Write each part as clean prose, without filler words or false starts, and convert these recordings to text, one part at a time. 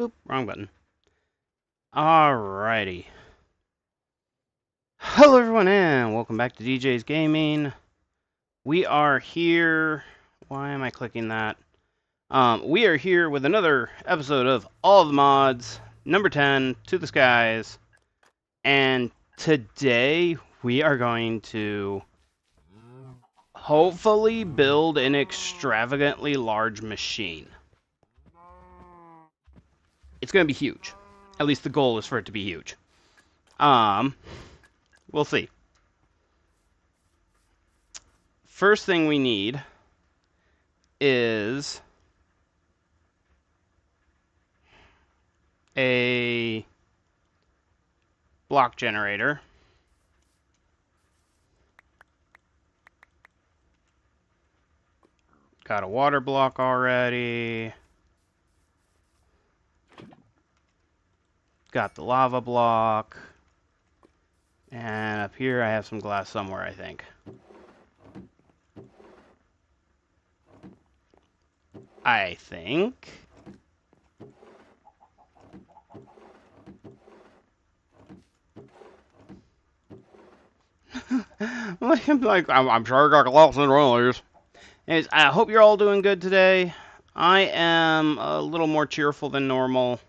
Oop, wrong button. Alrighty. Hello everyone and welcome back to DJ's Gaming. We are here. Why am I clicking that? We are here with another episode of All the Mods, number 10, to the skies. And today we are going to hopefully build an extravagantly large machine. It's going to be huge. At least the goal is for it to be huge. We'll see. First thing we need is a block generator. Got a water block already. Got the lava block. And up here I have some glass somewhere, I think. I'm sure I got glass in one of these. Anyways, I hope you're all doing good today. I am a little more cheerful than normal.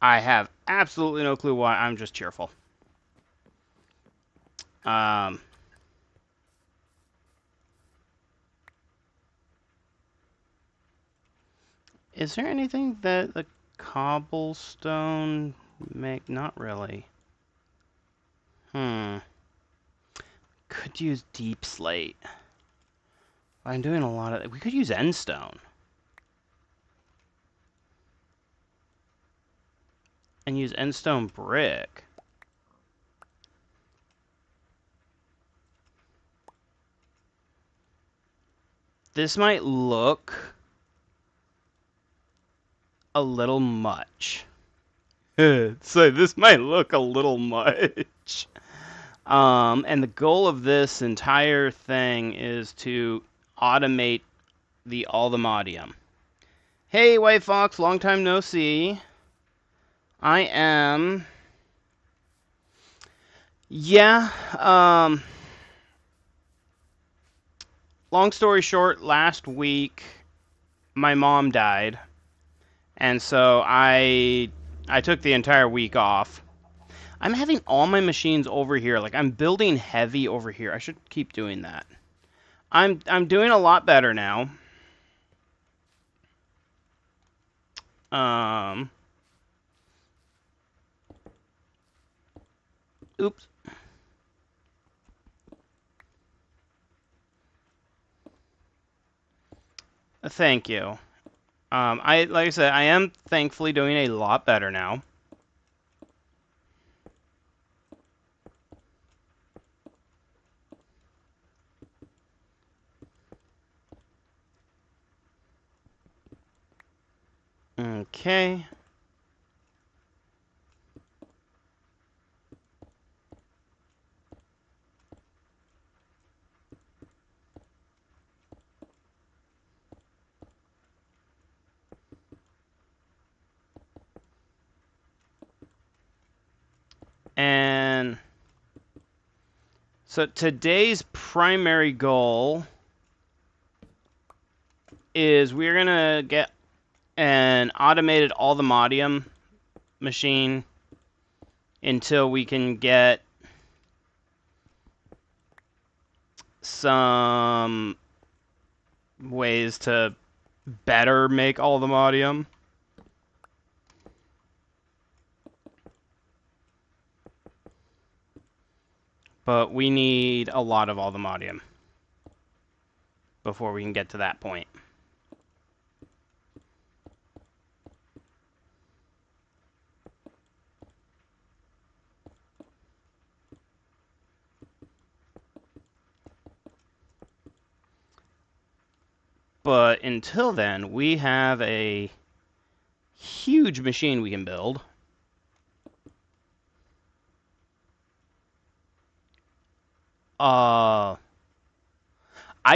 I have absolutely no clue why. I'm just cheerful. Is there anything that the cobblestone make? Not really. Could use deep slate. I'm doing a lot of... We could use endstone. And use endstone brick. This might look a little much. So this might look a little much. And the goal of this entire thing is to automate all the Moddium. Hey, White Fox, long time no see. I am... Yeah, long story short, last week my mom died. And so I took the entire week off. I'm having all my machines over here. Like, I'm building heavy over here. I should keep doing that. I'm doing a lot better now. Oops. Thank you. Like I said, I am thankfully doing a lot better now. Okay. And so today's primary goal is we're going to get an automated all the Moddium machine until we can get some ways to better make all the Moddium. But we need a lot of all the Moddium before we can get to that point. But until then, we have a huge machine we can build. I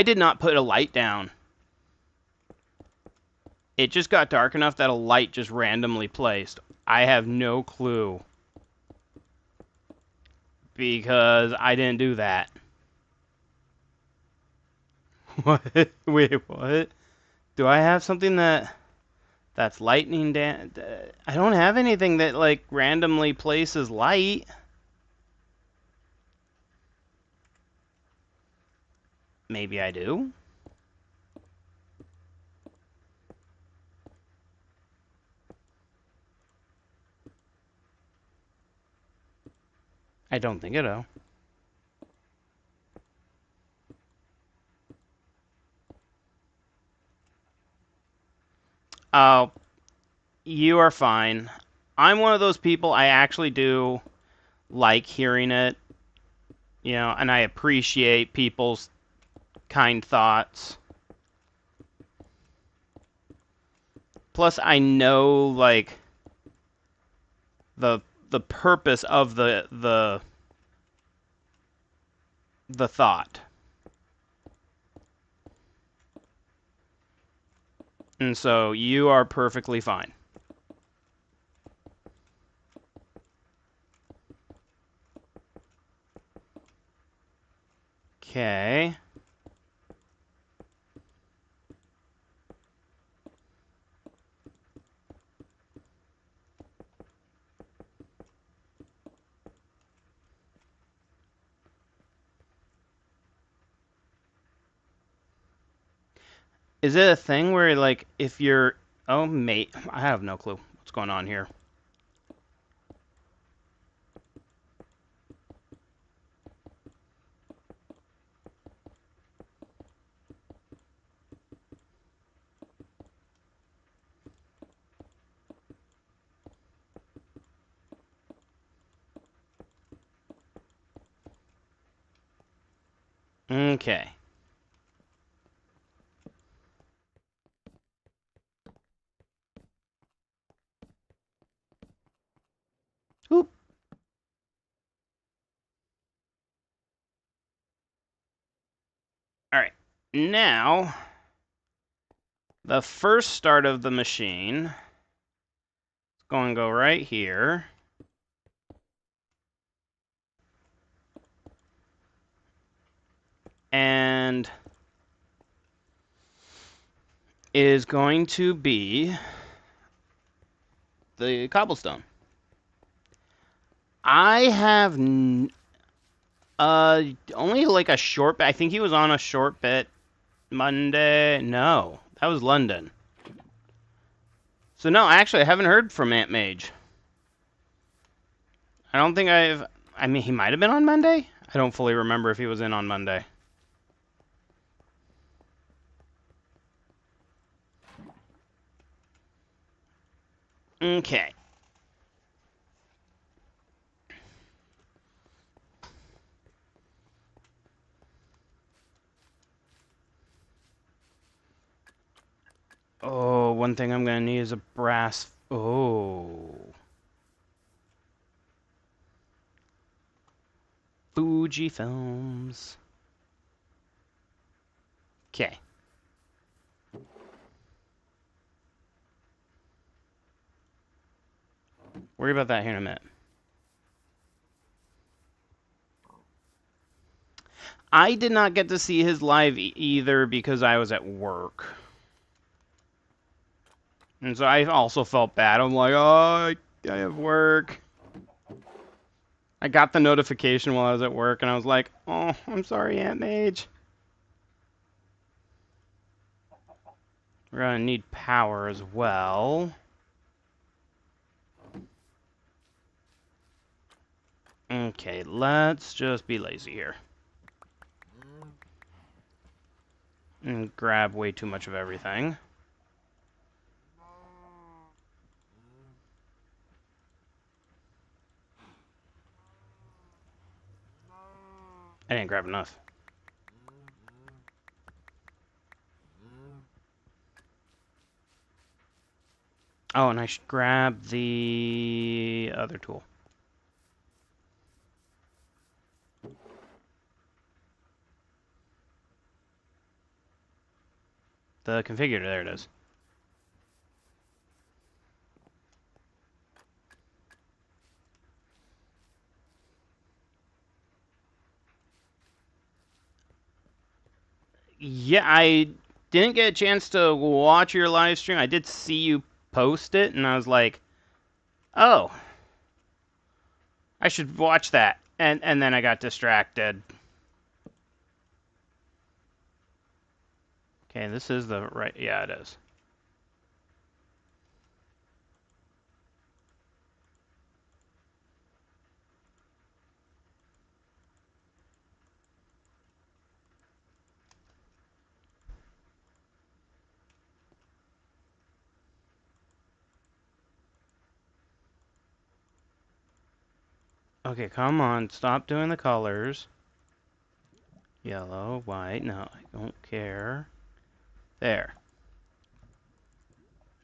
did not put a light down. It just got dark enough that a light just randomly placed. I have no clue. Because I didn't do that. What? Wait, what? Do I have something that's lightning I don't have anything that, like, randomly places light. Maybe I do? I don't think I do. Oh, you are fine. I'm one of those people, I actually do like hearing it, and I appreciate people's kind thoughts. Plus, I know, like, the the purpose of the thought. And so you are perfectly fine. Okay. Is it a thing where, like, if you're... Oh, mate. I have no clue what's going on here. Okay. Oop. All right. Now, the first start of the machine is going to go right here. And is going to be the cobblestone. I have only like a short bit. I think he was on a short bit Monday. No, that was London. So no, actually, I haven't heard from Aunt Mage. I don't think I mean, he might have been on Monday. I don't fully remember if he was in on Monday. Okay. Oh, one thing I'm gonna need is a brass. Oh. Fuji films. Okay. Worry about that here in a minute. I did not get to see his live either because I was at work. And so I also felt bad. I'm like, oh, I have work. I got the notification while I was at work, and I was like, oh, I'm sorry, Aunt Mage. We're going to need power as well. Okay, let's just be lazy here. And grab way too much of everything. I didn't grab enough. Oh, and I should grab the other tool. The configurator, there it is. Yeah, I didn't get a chance to watch your live stream. I did see you post it, and I was like, oh, I should watch that. And then I got distracted. Okay, this is the right... Yeah, it is. Okay, come on. Stop doing the colors. Yellow, white. No, I don't care. There.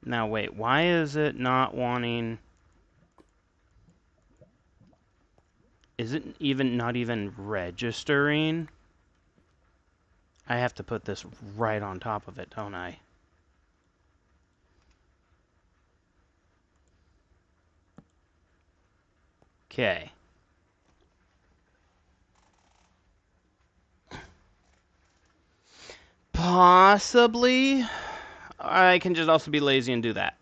Now, wait. Why is it not wanting... Is it even not even registering? I have to put this right on top of it, don't I? Okay. Possibly. I can just also be lazy and do that.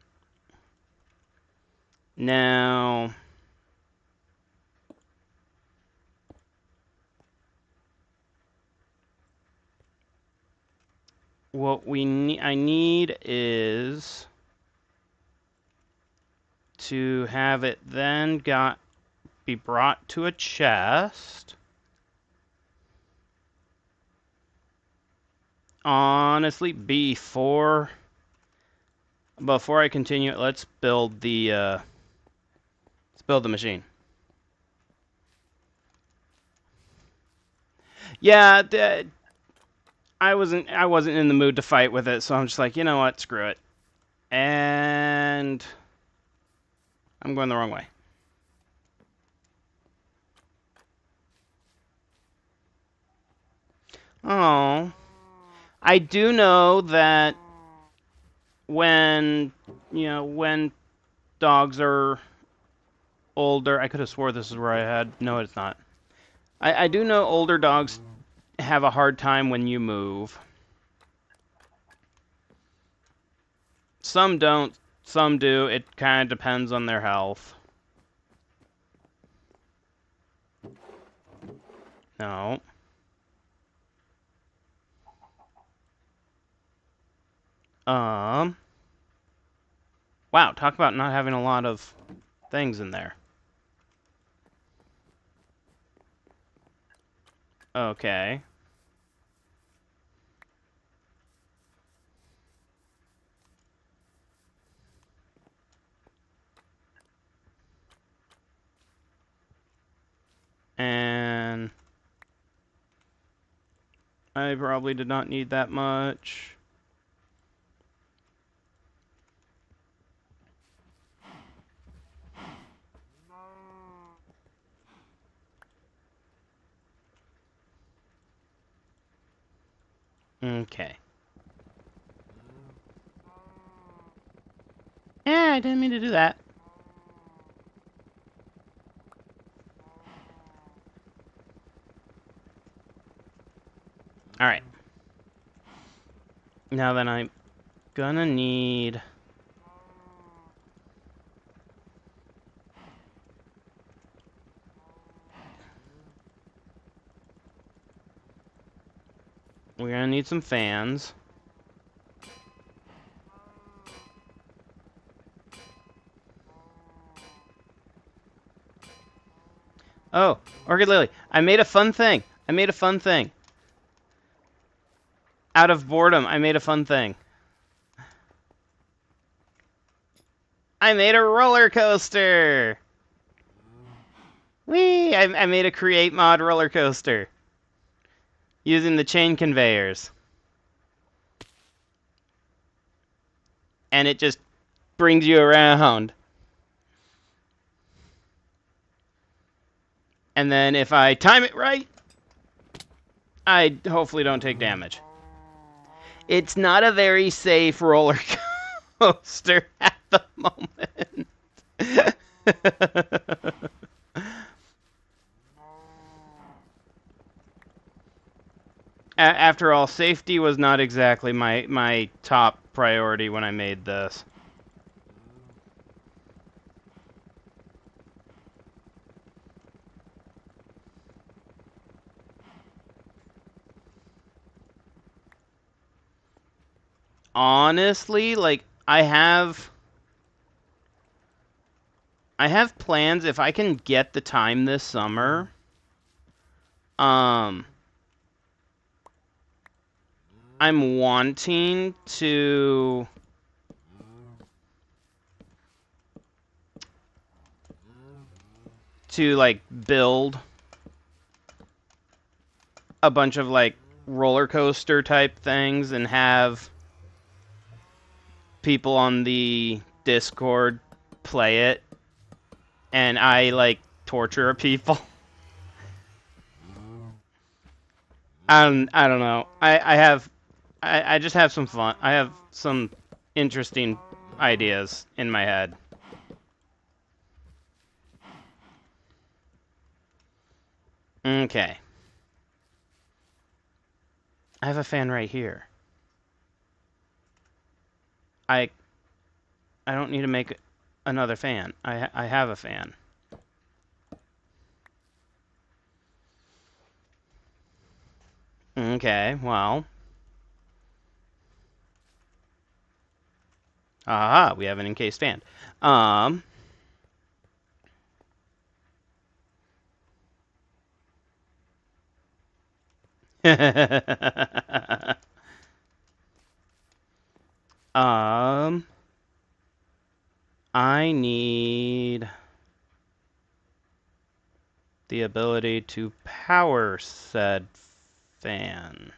Now... What I need is to have it then be brought to a chest. Honestly, before I continue, let's build the machine. Yeah, I wasn't in the mood to fight with it, so I'm just like, you know what, screw it. And I'm going the wrong way. Oh. I do know that when dogs are older, I could have swore this is where I had. No, it's not. I do know older dogs have a hard time when you move. Some don't, some do. It kind of depends on their health. No. Wow, talk about not having a lot of things in there. Okay. And I probably did not need that much. Okay. Yeah, I didn't mean to do that. Alright. Now then I'm gonna need... We're gonna need some fans. Oh, Orchid Lily. I made a fun thing. Out of boredom, I made a fun thing. I made a roller coaster! Whee! I made a create mod roller coaster. Using the chain conveyors. And it just brings you around. And then if I time it right, I hopefully don't take damage. It's not a very safe roller coaster at the moment. After all, safety was not exactly my top priority when I made this. Honestly, like I have plans if I can get the time this summer. Um I'm wanting to like build a bunch of like roller coaster type things and have people on the Discord play it, and I like torture people. I don't know. I just have some fun. I have some interesting ideas in my head. Okay. I have a fan right here. I I don't need to make another fan. I have a fan. Okay, well. Aha, we have an encased fan. Um um I need the ability to power said fan.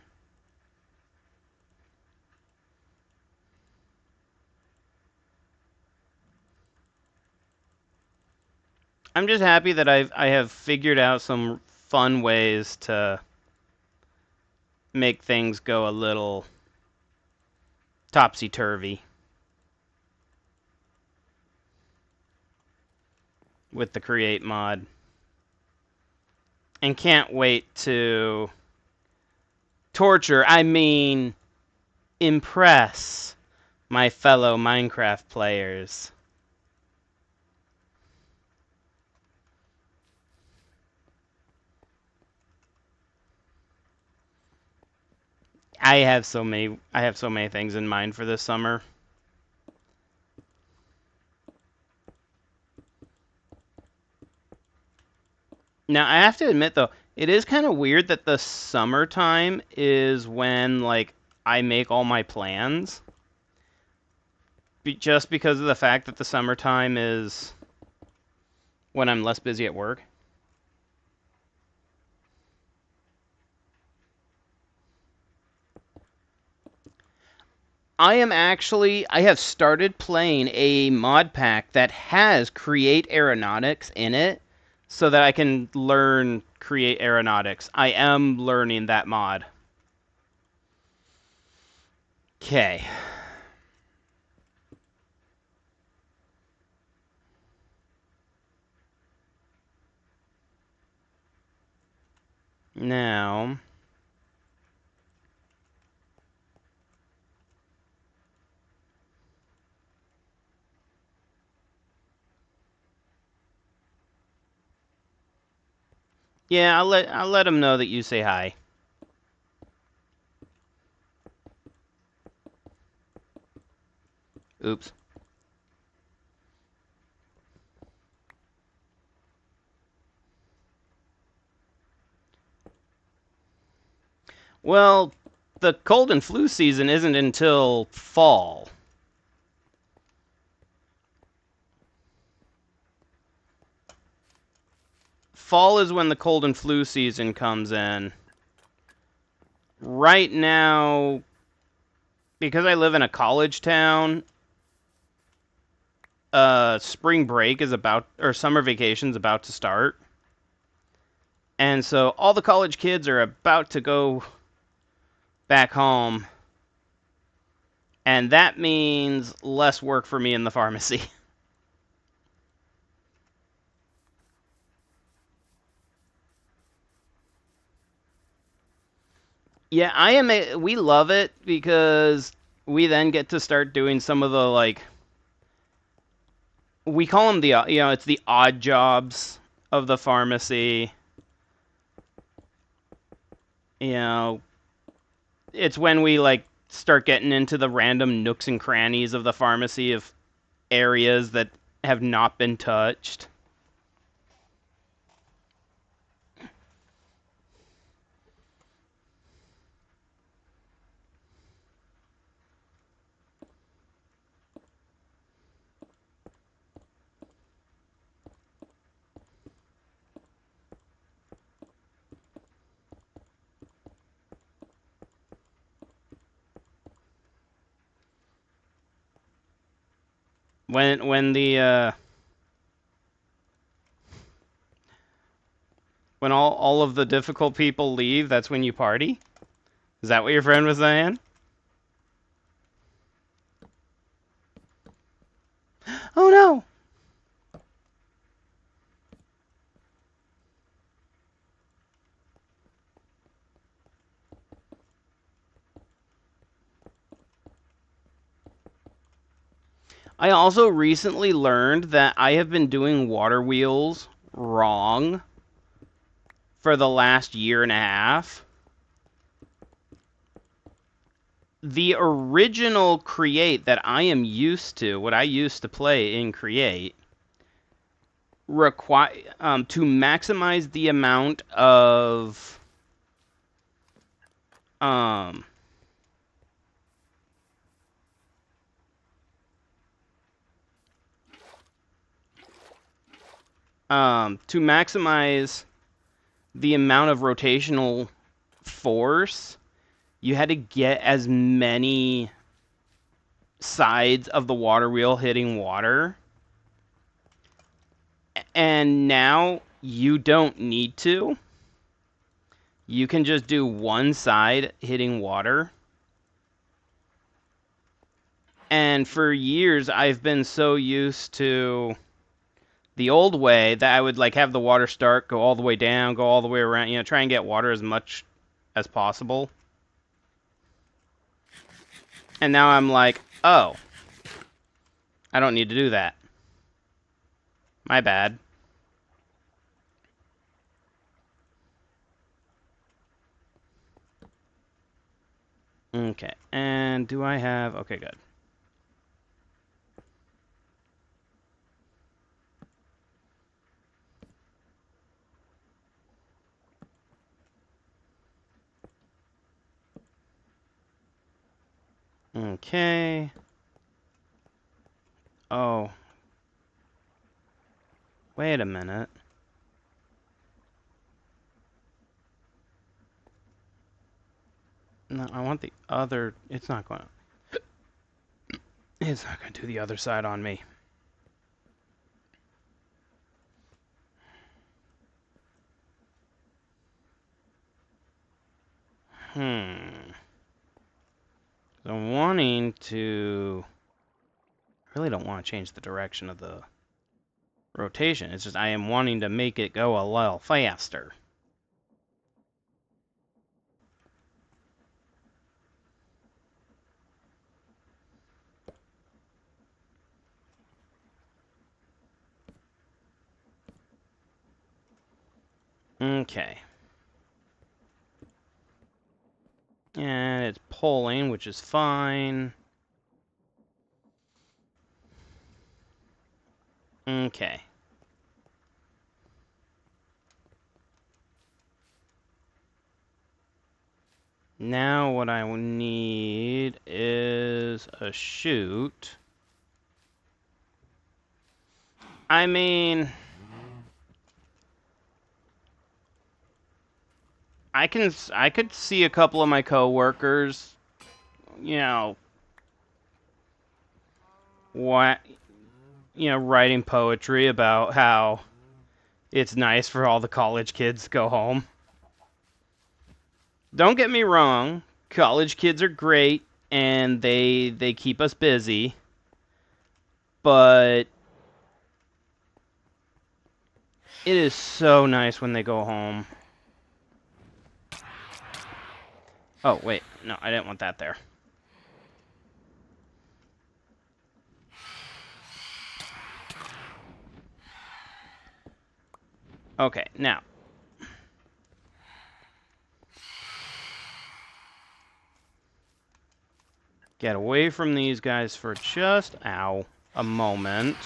I'm just happy that I have figured out some fun ways to make things go a little topsy-turvy with the create mod. And can't wait to torture, I mean impress my fellow Minecraft players. I have so many things in mind for this summer. Now, I have to admit though, it is kind of weird that the summertime is when like I make all my plans. Just because of the fact that the summertime is when I'm less busy at work. I have started playing a mod pack that has Create Aeronautics in it so that I can learn Create Aeronautics. I am learning that mod. Okay. Now, yeah, I'll let him know that you say hi. Oops. Well, the cold and flu season isn't until fall. Fall is when the cold and flu season comes in. Right now, because I live in a college town, spring break is about, or summer vacation's about to start. And so all the college kids are about to go back home. And that means less work for me in the pharmacy. Yeah, we love it because we then get to start doing some of the, like, we call them the, it's the odd jobs of the pharmacy. You know, it's when we, like, start getting into the random nooks and crannies of the pharmacy of areas that have not been touched. When the when all of the difficult people leave, that's when you party? Is that what your friend was saying? Oh no. I also recently learned that I have been doing water wheels wrong for the last year and a half. The original Create that I am used to, what I used to play in Create, require to maximize the amount of um to maximize the amount of rotational force, you had to get as many sides of the water wheel hitting water. And now you don't need to. You can just do one side hitting water. And for years, I've been so used to the old way that I would, like, have the water start, go all the way down, go all the way around, try and get water as much as possible. And now I'm like, oh, I don't need to do that. My bad. Okay, and do I have... Okay, good. Okay. Oh. Wait a minute. No, I want the other... It's not going to... It's not going to do the other side on me. I'm wanting to... I really don't want to change the direction of the rotation. It's just I am wanting to make it go a little faster. Okay. And it's pulling, which is fine. Okay. Now what I need is a chute. I mean... I could see a couple of my coworkers, what, writing poetry about how it's nice for all the college kids to go home. Don't get me wrong, college kids are great and they keep us busy, but it is so nice when they go home. Oh, wait. No, I didn't want that there. Okay, now. Get away from these guys for just, ow, a moment.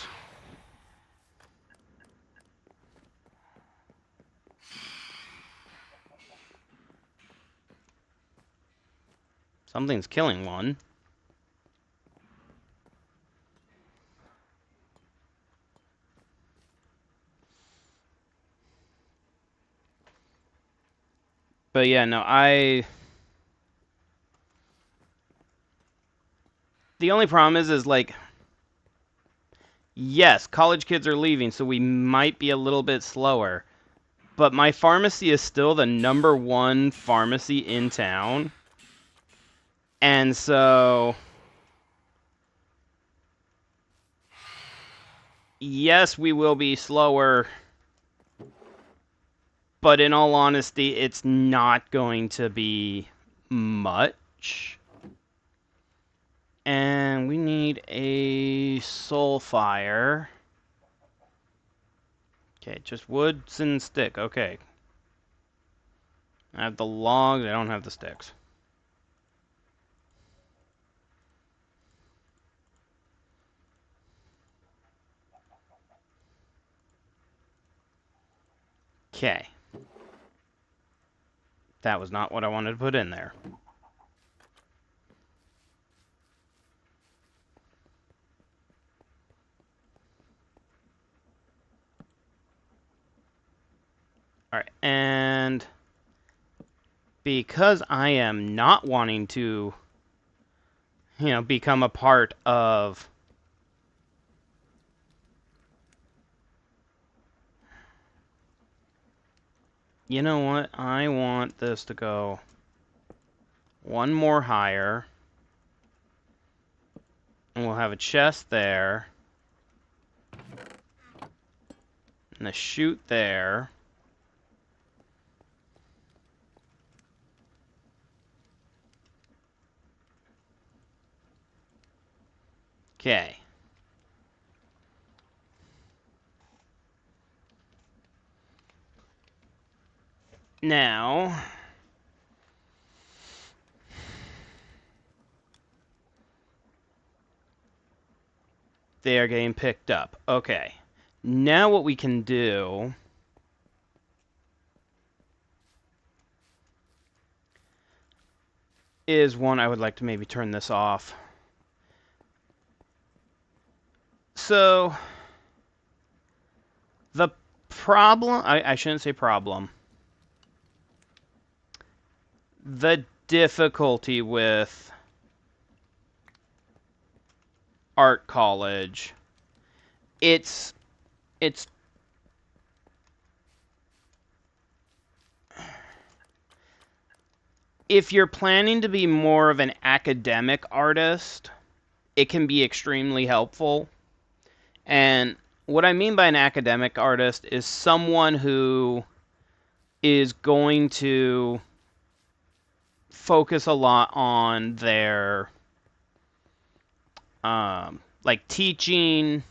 Something's killing one. But yeah, no, the only problem is like, yes, college kids are leaving, so we might be a little bit slower. But my pharmacy is still the #1 pharmacy in town. And so, yes, we will be slower. But in all honesty, it's not going to be much. And we need a soul fire. Okay, just woods and stick. Okay. I have the logs. I don't have the sticks. Okay. That was not what I wanted to put in there. Alright, and because I am not wanting to, become a part of... You know what? I want this to go one more higher. And we'll have a chest there. And a chute there. Okay. Now... they are getting picked up. Okay. Now what we can do... is one, I would like to maybe turn this off. So... the problem... I shouldn't say problem. The difficulty with art college, it's if you're planning to be more of an academic artist, it can be extremely helpful. And what I mean by an academic artist is someone who is going to focus a lot on their like teaching.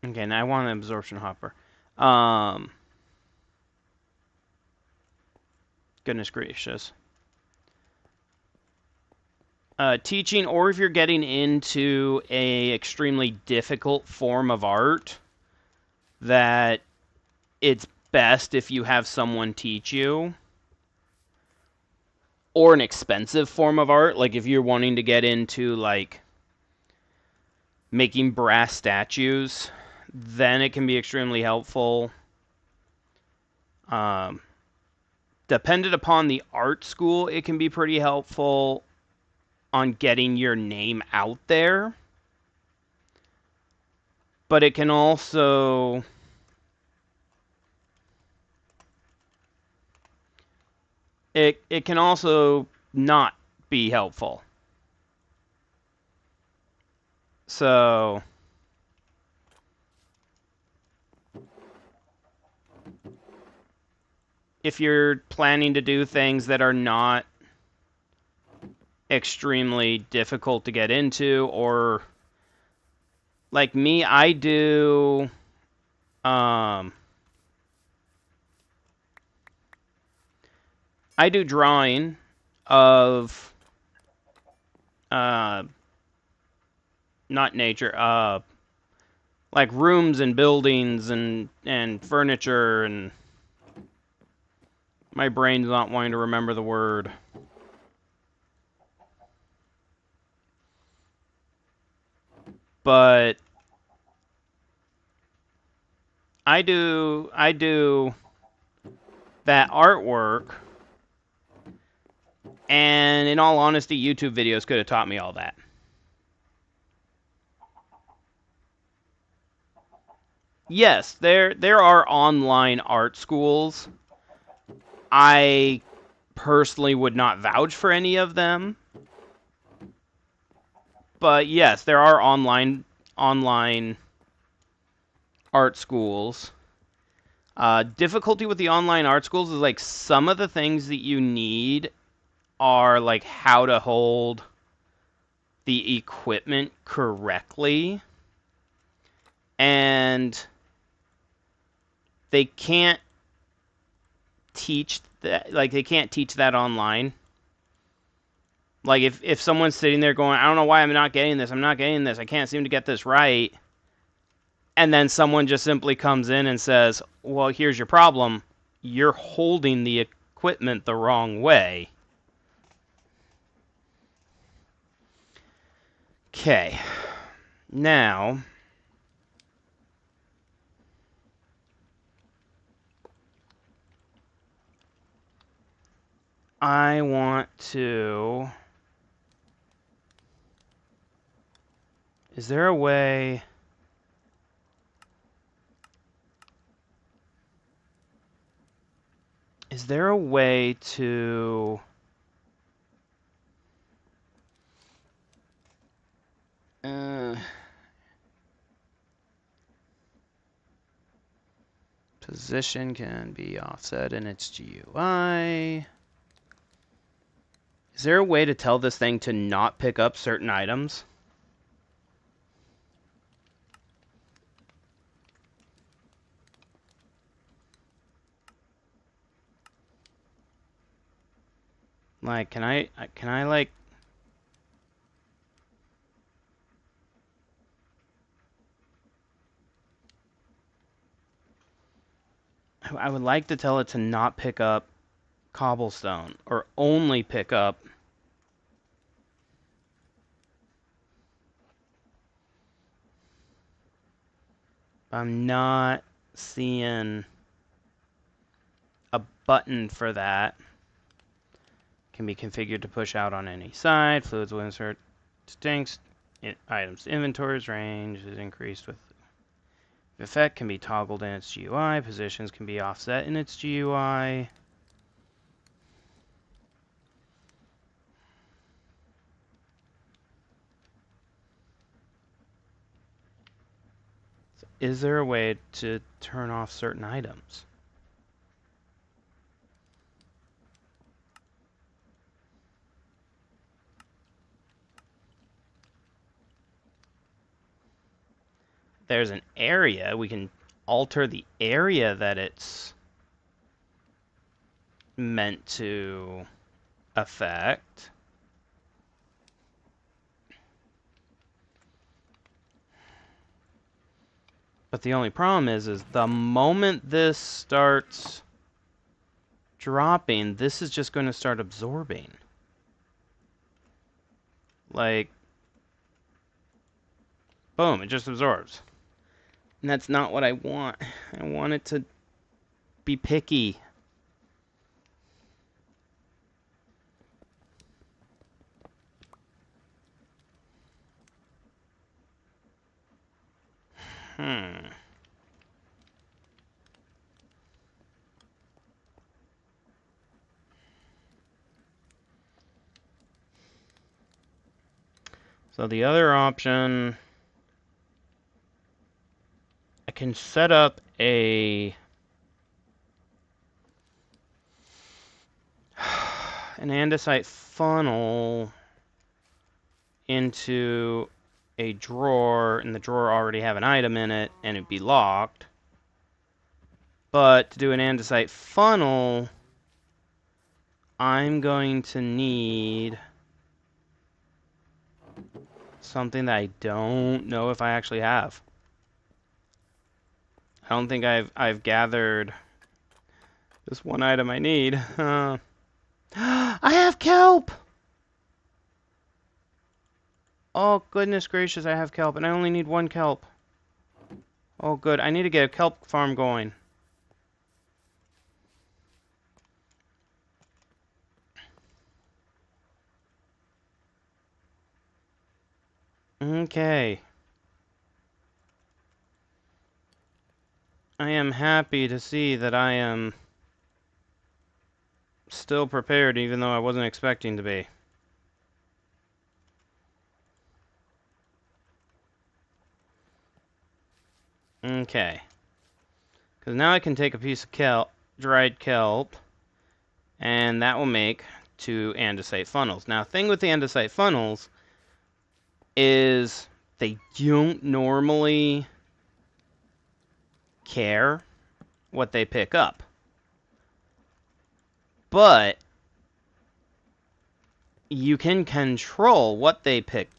Okay, now I want an absorption hopper. Goodness gracious. Teaching, or if you're getting into a extremely difficult form of art, that it's best if you have someone teach you. Or an expensive form of art, like if you're wanting to get into like making brass statues, then it can be extremely helpful. Dependent upon the art school, it can be pretty helpful on getting your name out there. But it can also... It can also not be helpful. So... if you're planning to do things that are not extremely difficult to get into, or like me, um, I do drawing of uh, not nature, like rooms and buildings and furniture, and my brain's not wanting to remember the word. But I do that artwork, and in all honesty, YouTube videos could have taught me all that. Yes, there are online art schools. I personally would not vouch for any of them, but yes, there are online art schools. Difficulty with the online art schools is like some of the things that you need are like how to hold the equipment correctly, and they can't teach that, like they can't teach that online. Like if someone's sitting there going, I don't know why I'm not getting this, I can't seem to get this right, and then someone just simply comes in and says, well, here's your problem, you're holding the equipment the wrong way. Okay, now I want to... Is there a way... Is there a way to... position can be offset in its GUI. Is there a way to tell this thing to not pick up certain items? Like, can I like... I would like to tell it to not pick up cobblestone, or only pick up... I'm not seeing a button for that. Can be configured to push out on any side. Fluids will insert distinct items. Inventory's range is increased with effect, can be toggled in its GUI. Positions can be offset in its GUI. So is there a way to turn off certain items? There's an area. We can alter the area that it's meant to affect. But the only problem is the moment this starts dropping, this is just going to start absorbing. Like, boom, it just absorbs. And that's not what I want. I want it to be picky. So the other option, I can set up a an andesite funnel into a drawer, and the drawer already have an item in it, and it'd be locked. But to do an andesite funnel, I'm going to need something that I don't know if I actually have. I don't think I've gathered this one item I need. I have kelp! Oh, goodness gracious, I have kelp, and I only need one kelp. Oh, good. I need to get a kelp farm going. Okay. I am happy to see that I am still prepared, even though I wasn't expecting to be. Okay. Because now I can take a piece of kelp, dried kelp, and that will make 2 andesite funnels. Now, thing with the andesite funnels is they don't normally care what they pick up. But you can control what they pick.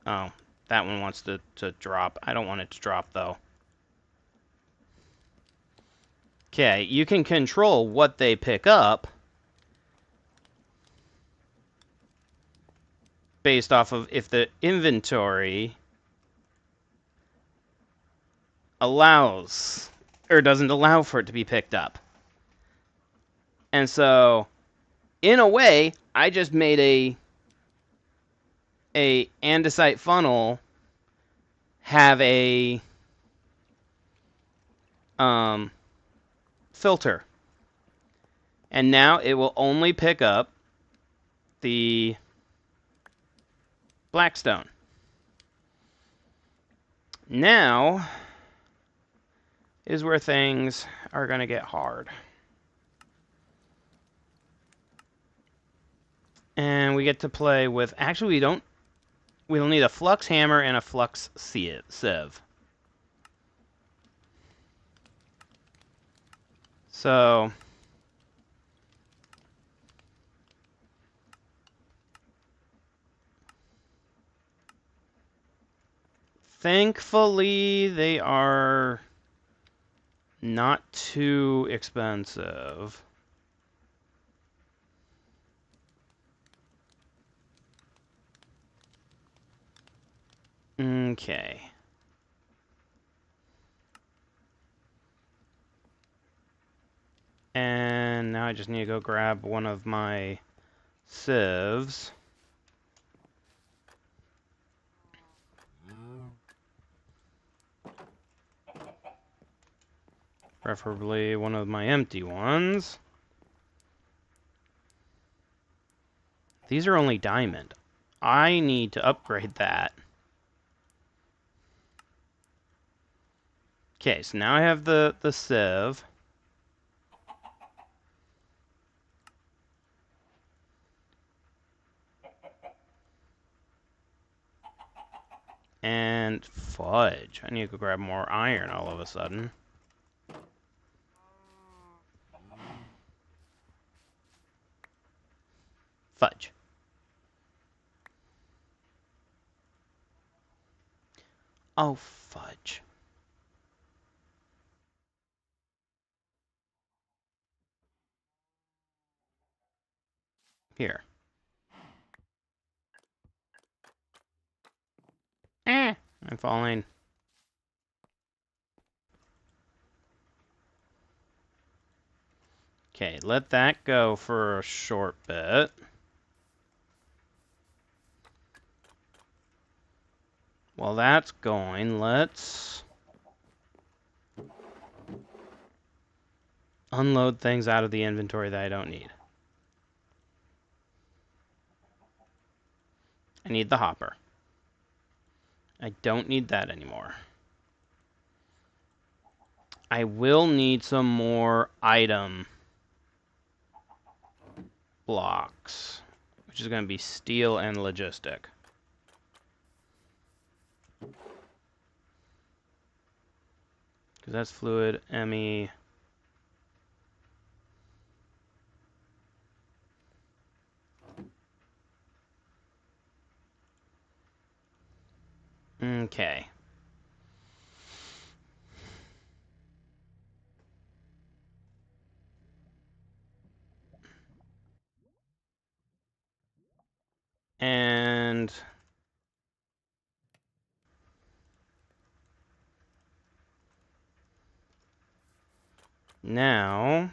Oh, that one wants to drop. I don't want it to drop, though. Okay, you can control what they pick up based off of if the inventory allows or doesn't allow for it to be picked up. And so, in a way, I just made a andesite funnel have a filter. And now it will only pick up the blackstone. Now is where things are going to get hard. And we get to play with... Actually, we'll need a flux hammer and a flux sieve. So... Thankfully, they are not too expensive. Okay. And now I just need to go grab one of my sieves. Preferably one of my empty ones. These are only diamond. I need to upgrade that. Okay, so now I have the sieve. And fudge. I need to go grab more iron all of a sudden. Fudge. Oh, fudge. Here. I'm falling. Okay, let that go for a short bit. While that's going, let's unload things out of the inventory that I don't need. I need the hopper. I don't need that anymore. I will need some more item blocks, which is going to be steel and logistic. Because that's fluid, ME. Okay. And now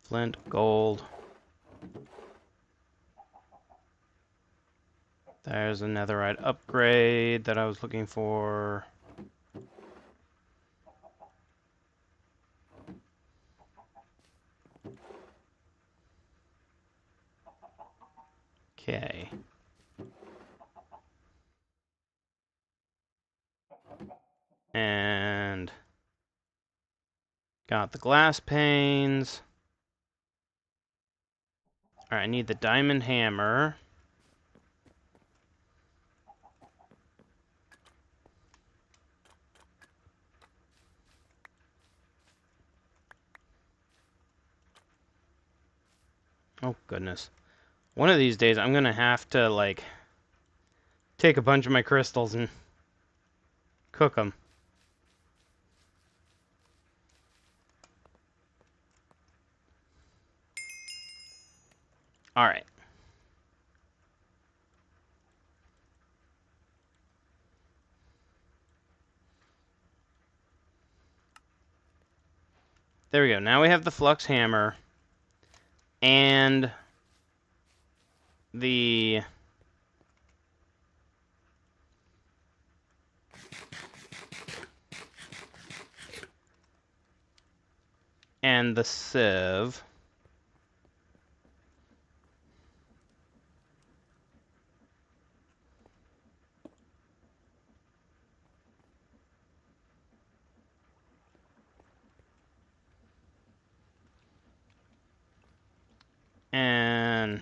flint, gold. There's a netherite upgrade that I was looking for. Okay. And got the glass panes. Alright, I need the diamond hammer. Oh, goodness. One of these days, I'm gonna have to, like, take a bunch of my crystals and cook them. Alright. There we go. Now we have the flux hammer and the sieve. And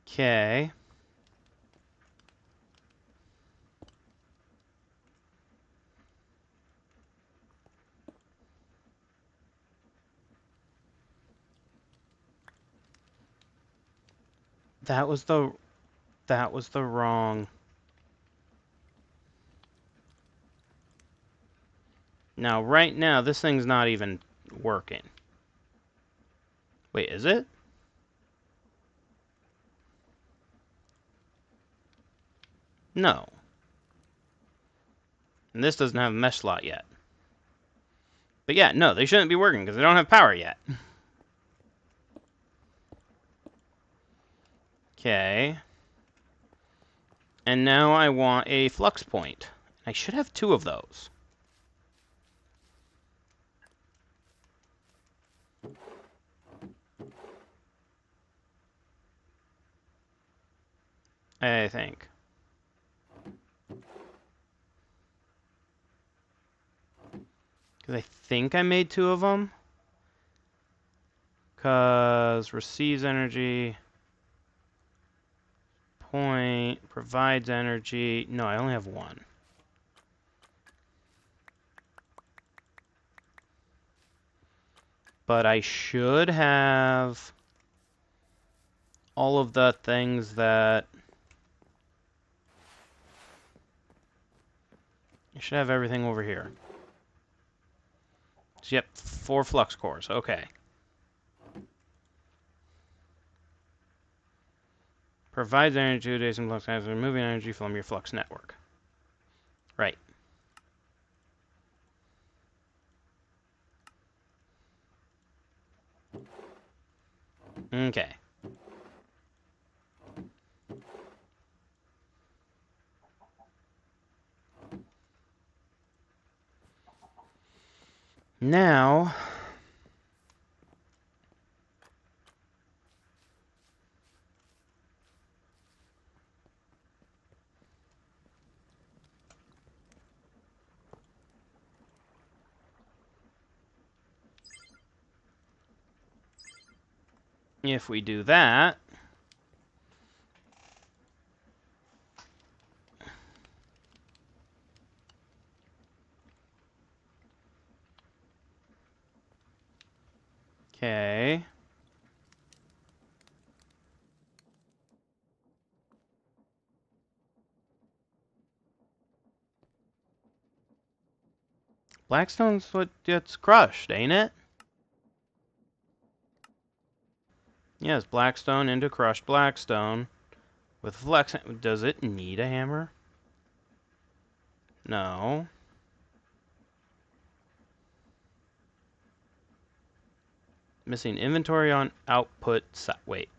okay. That was the wrong. Now, right now, this thing's not even working. Wait, is it? No. And this doesn't have a mesh slot yet. But yeah, no, they shouldn't be working because they don't have power yet. Okay. And now I want a flux point. I should have 2 of those. I think. Because I think I made 2 of them. Because receives energy. Point. Provides energy. No, I only have 1. But I should have all of the things that... I should have everything over here. So, yep, 4 flux cores. Okay. Provides energy to adjacent flux networks, removing energy from your flux network. Right. Okay. Now... If we do that, okay. Blackstone's what gets crushed, ain't it? Yes, blackstone into crushed blackstone with flex. Does it need a hammer? No. Missing inventory on output side. Wait.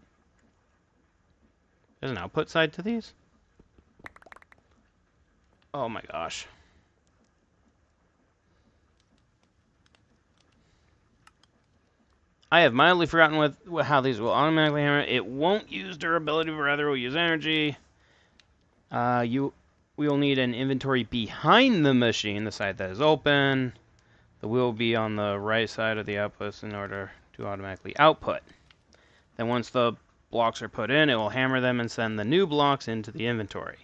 There's an output side to these? Oh my gosh. I have mildly forgotten how these will automatically hammer. It won't use durability, but rather will use energy. We will need an inventory behind the machine, the side that is open. The wheel will be on the right side of the outputs in order to automatically output. Then once the blocks are put in, it will hammer them and send the new blocks into the inventory.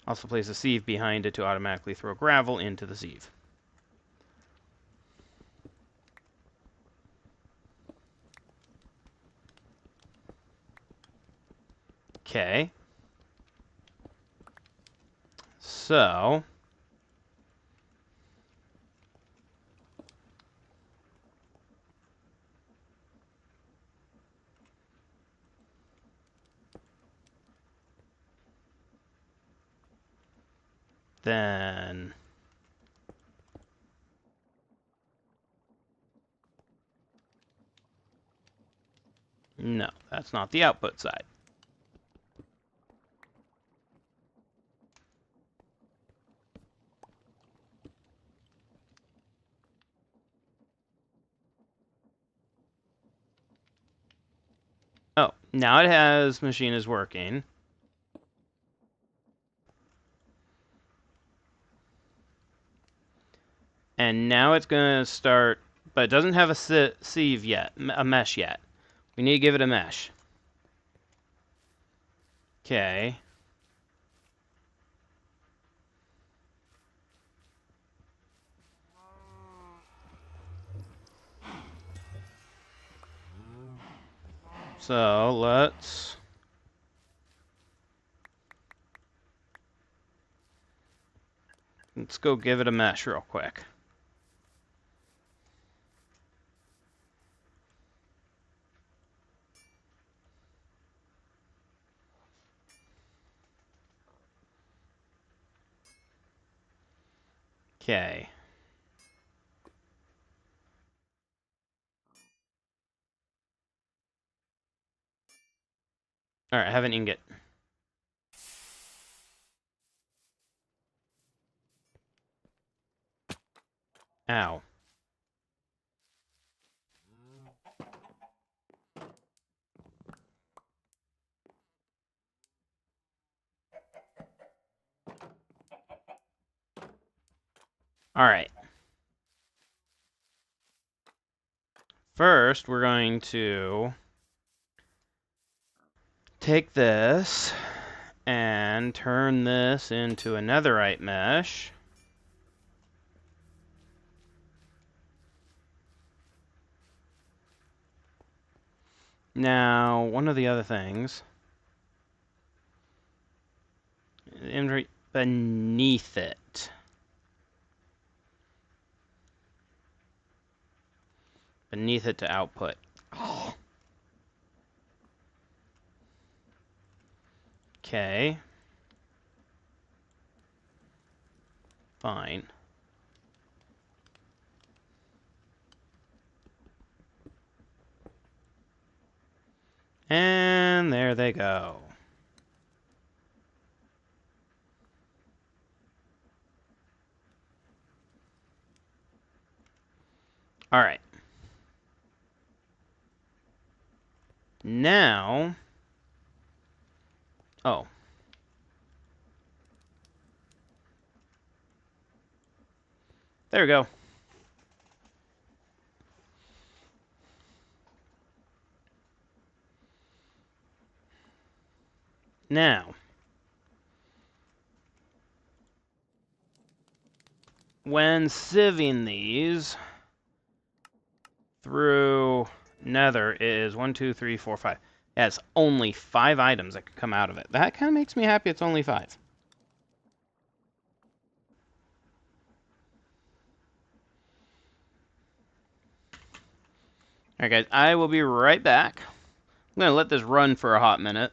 Also place a sieve behind it to automatically throw gravel into the sieve. Okay. So then no, that's not the output side. Oh, now it has machine is working. And now it's going to start, but it doesn't have a sieve yet, a mesh yet. We need to give it a mesh. Okay. So let's go give it a mesh real quick. Okay. Alright, I have an ingot. Ow. Alright. First, we're going to take this and turn this into a netherite mesh. Now, one of the other things, beneath it. Beneath it to output. Okay. Fine. And there they go. Alright. Now... Oh. There we go. Now, when sieving these through Nether is 1, 2, 3, 4, 5. That's only 5 items that could come out of it. That kind of makes me happy it's only 5. Alright guys, I will be right back. I'm going to let this run for a hot minute.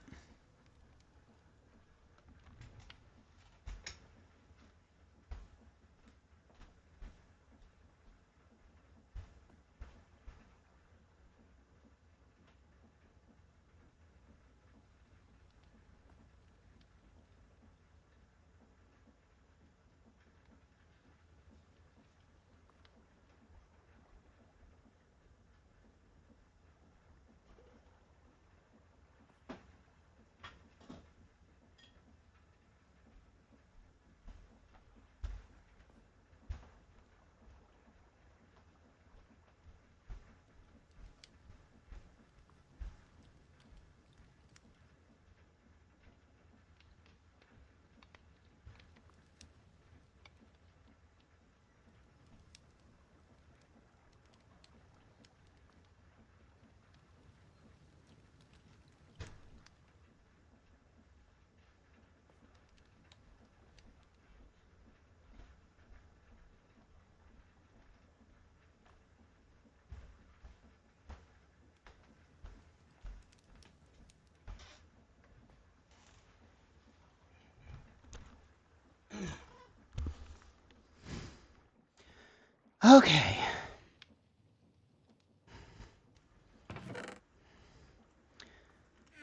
Okay.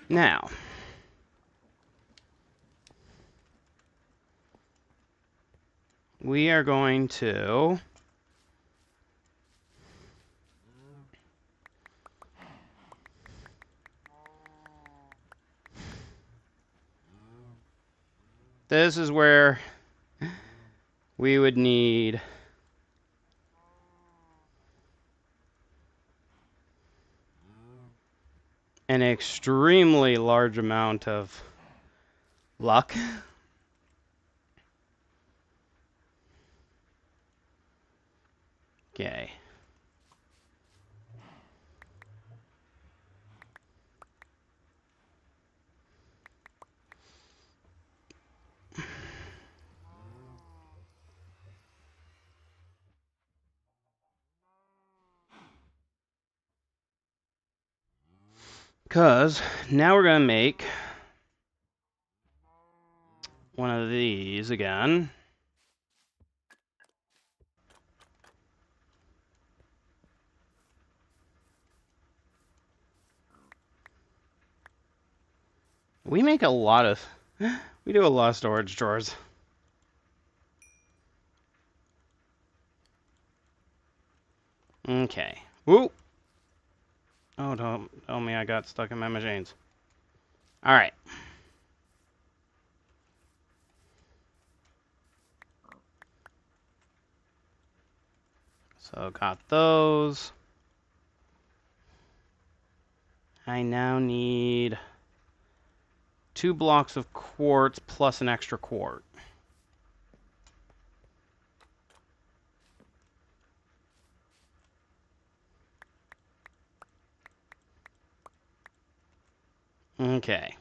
Now, we are going to this is where we would need an extremely large amount of luck. Okay. Because now we're going to make one of these again. We make a lot of... We do a lot of storage drawers. Okay. Woo! Oh, don't tell me I got stuck in my machines. Alright. So, got those. I now need 2 blocks of quartz plus an extra quart. Okay.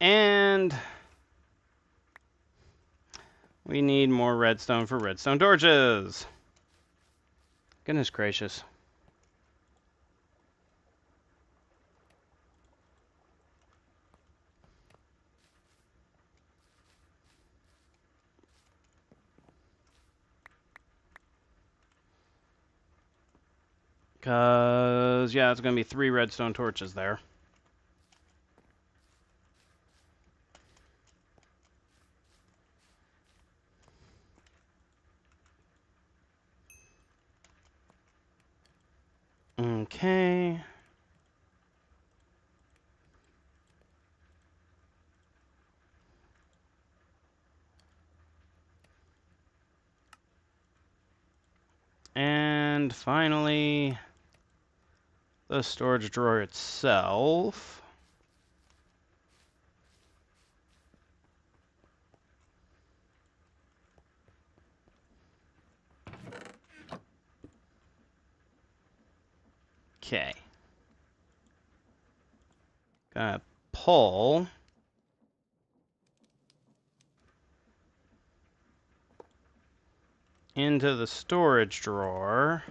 And we need more redstone for redstone torches. Goodness gracious. Because, yeah, it's going to be 3 redstone torches there. Okay. And finally, the storage drawer itself. Okay. Gonna pull into the storage drawer.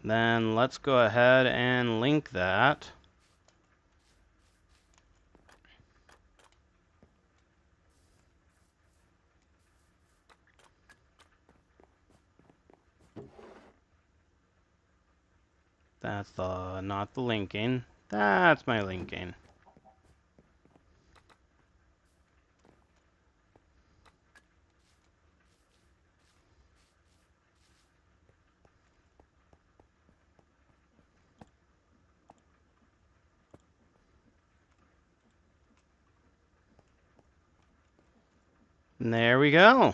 Then let's go ahead and link that. That's not the linking. That's my linking. And there we go.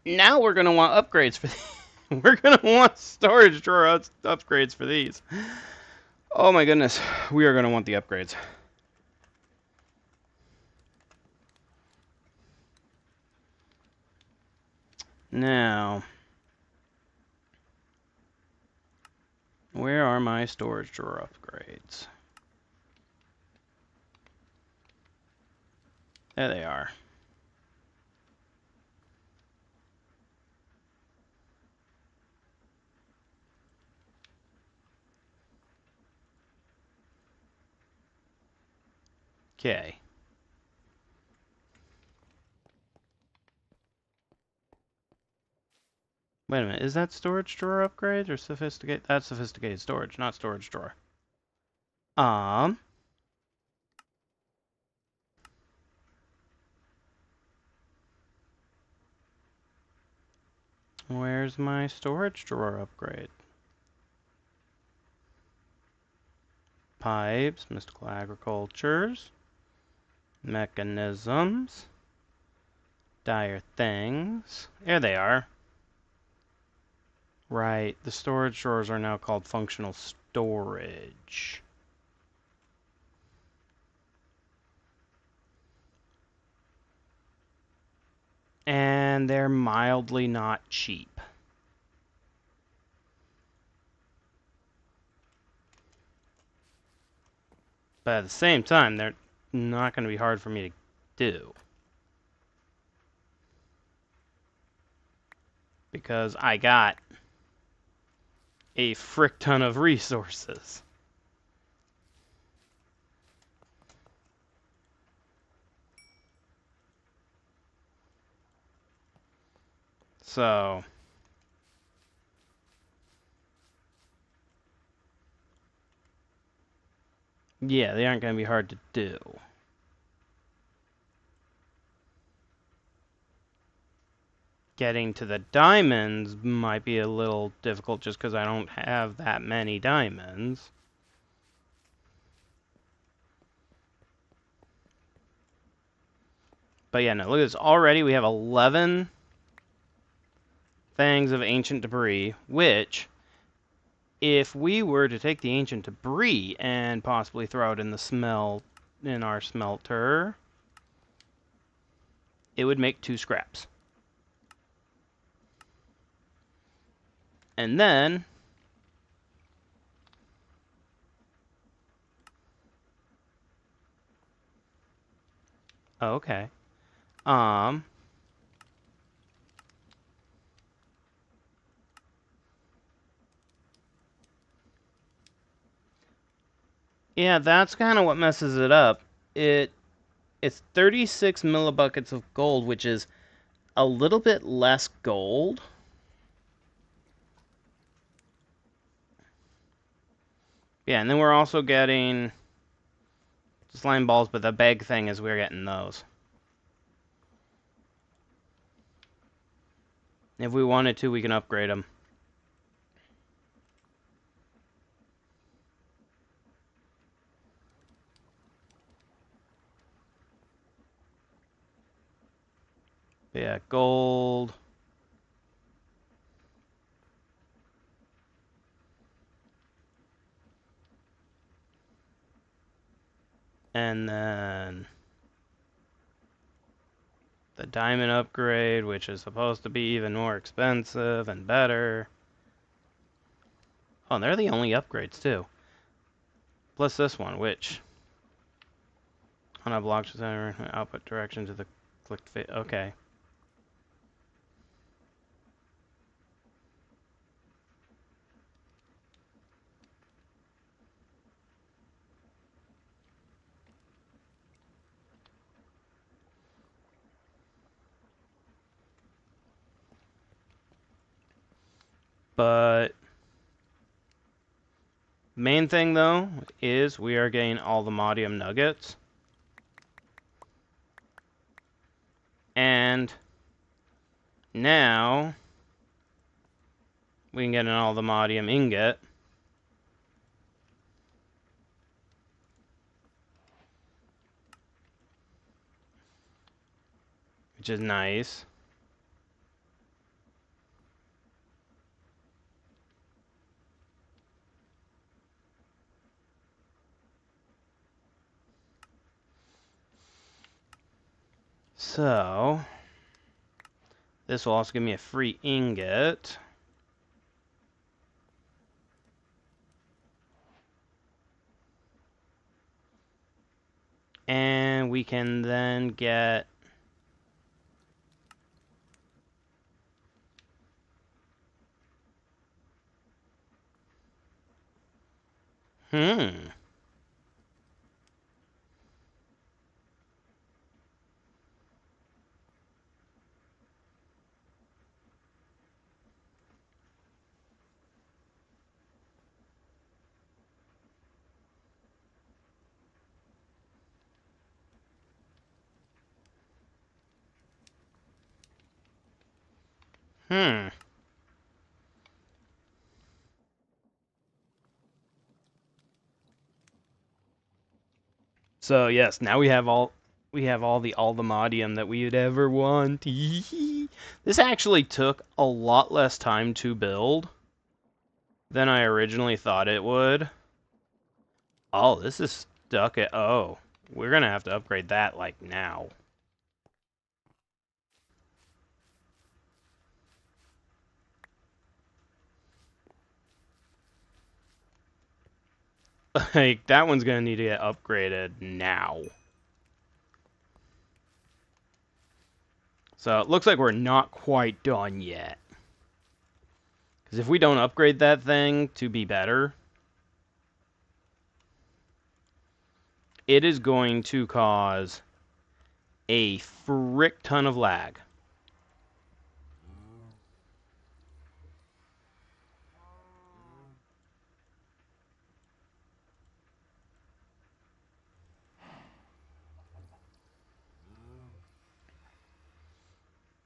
Now we're going to want upgrades for we're going to want storage drawer upgrades for these. Oh my goodness. We are going to want the upgrades. Now, where are my storage drawer upgrades? There they are. Okay. Wait a minute, is that storage drawer upgrade or sophisticated? That's sophisticated storage, not storage drawer. Where's my storage drawer upgrade? Pipes, mystical agricultures, mechanisms, dire things. There they are. Right, the storage drawers are now called functional storage. And they're mildly not cheap. But at the same time, they're not going to be hard for me to do. Because I got a frick ton of resources. So, yeah, they aren't going to be hard to do. Getting to the diamonds might be a little difficult just because I don't have that many diamonds. But yeah, no, look at this. Already we have 11 things of ancient debris, which, if we were to take the ancient debris and possibly throw it in our smelter, it would make 2 scraps. And then okay. Yeah, that's kind of what messes it up. It's 36 millibuckets of gold, which is a little bit less gold. Yeah, and then we're also getting slime balls, but the big thing is we're getting those. If we wanted to, we can upgrade them. Yeah, gold. And then the diamond upgrade, which is supposed to be even more expensive and better. Oh, they're the only upgrades, too. Plus this one, which... On a block center, output direction to the clicked fit. Okay. But main thing though is we are getting all the Moddium nuggets. And now we can get in all the Moddium ingot. Which is nice. So this will also give me a free ingot. And we can then get... Hmm. Hmm. So yes, now we have all the Modium that we would ever want. This actually took a lot less time to build than I originally thought it would. Oh, this is stuck at... Oh, we're gonna have to upgrade that, like, now. Like, that one's gonna need to get upgraded now. So, it looks like we're not quite done yet. Because if we don't upgrade that thing to be better, it is going to cause a frick ton of lag.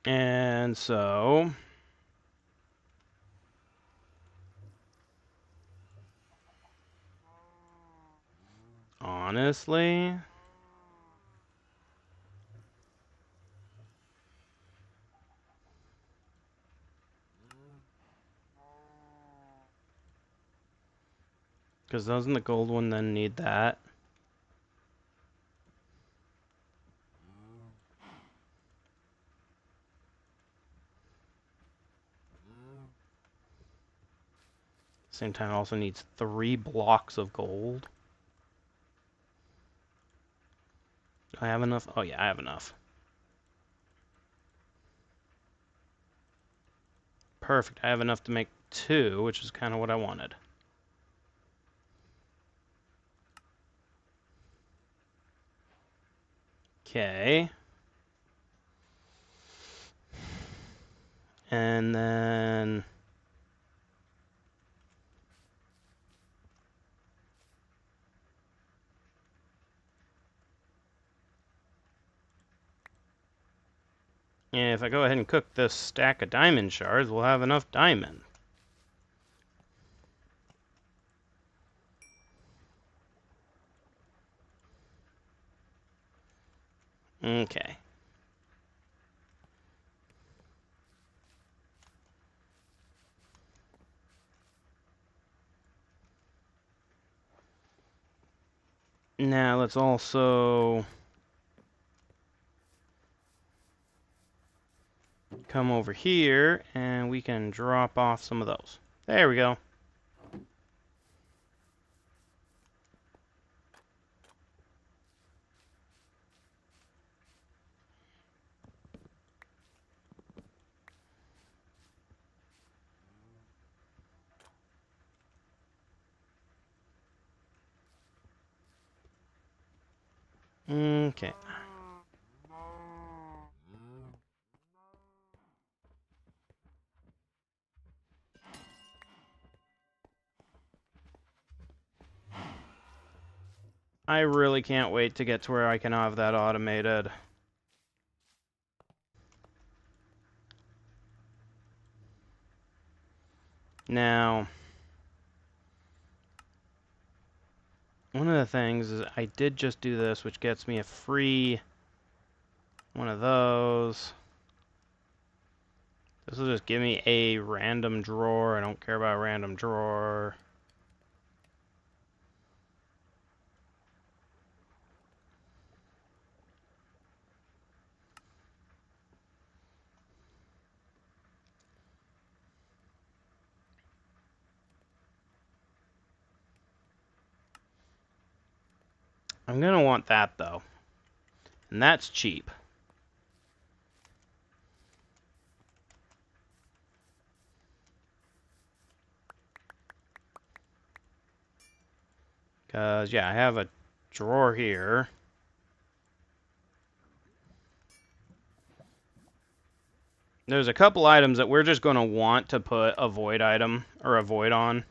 And so... Honestly... Because doesn't the gold one then need that? Same time, also needs 3 blocks of gold. Do I have enough? Oh yeah, I have enough. Perfect. I have enough to make 2, which is kind of what I wanted. Okay. And then... Yeah, if I go ahead and cook this stack of diamond shards, we'll have enough diamond. Okay. Now let's also come over here and we can drop off some of those. There we go. Okay. I really can't wait to get to where I can have that automated. Now, one of the things is I did just do this, which gets me a free one of those. This will just give me a random drawer. I don't care about a random drawer. I'm gonna want that though. And that's cheap. Because, yeah, I have a drawer here. There's a couple items that we're just going to want to put a void item or a void on.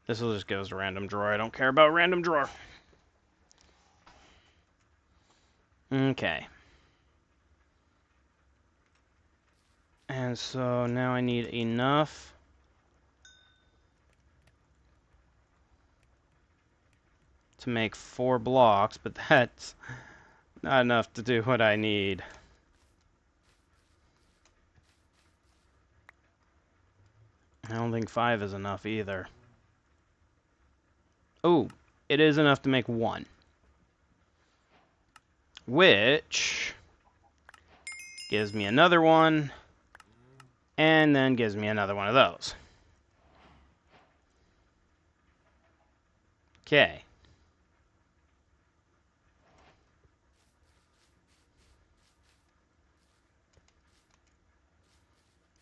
This will just goes to random drawer. I don't care about random drawer. Okay. And so now I need enough to make 4 blocks, but that's not enough to do what I need. I don't think 5 is enough either. Oh, it is enough to make 1. Which gives me another one, and then gives me another one of those. Okay.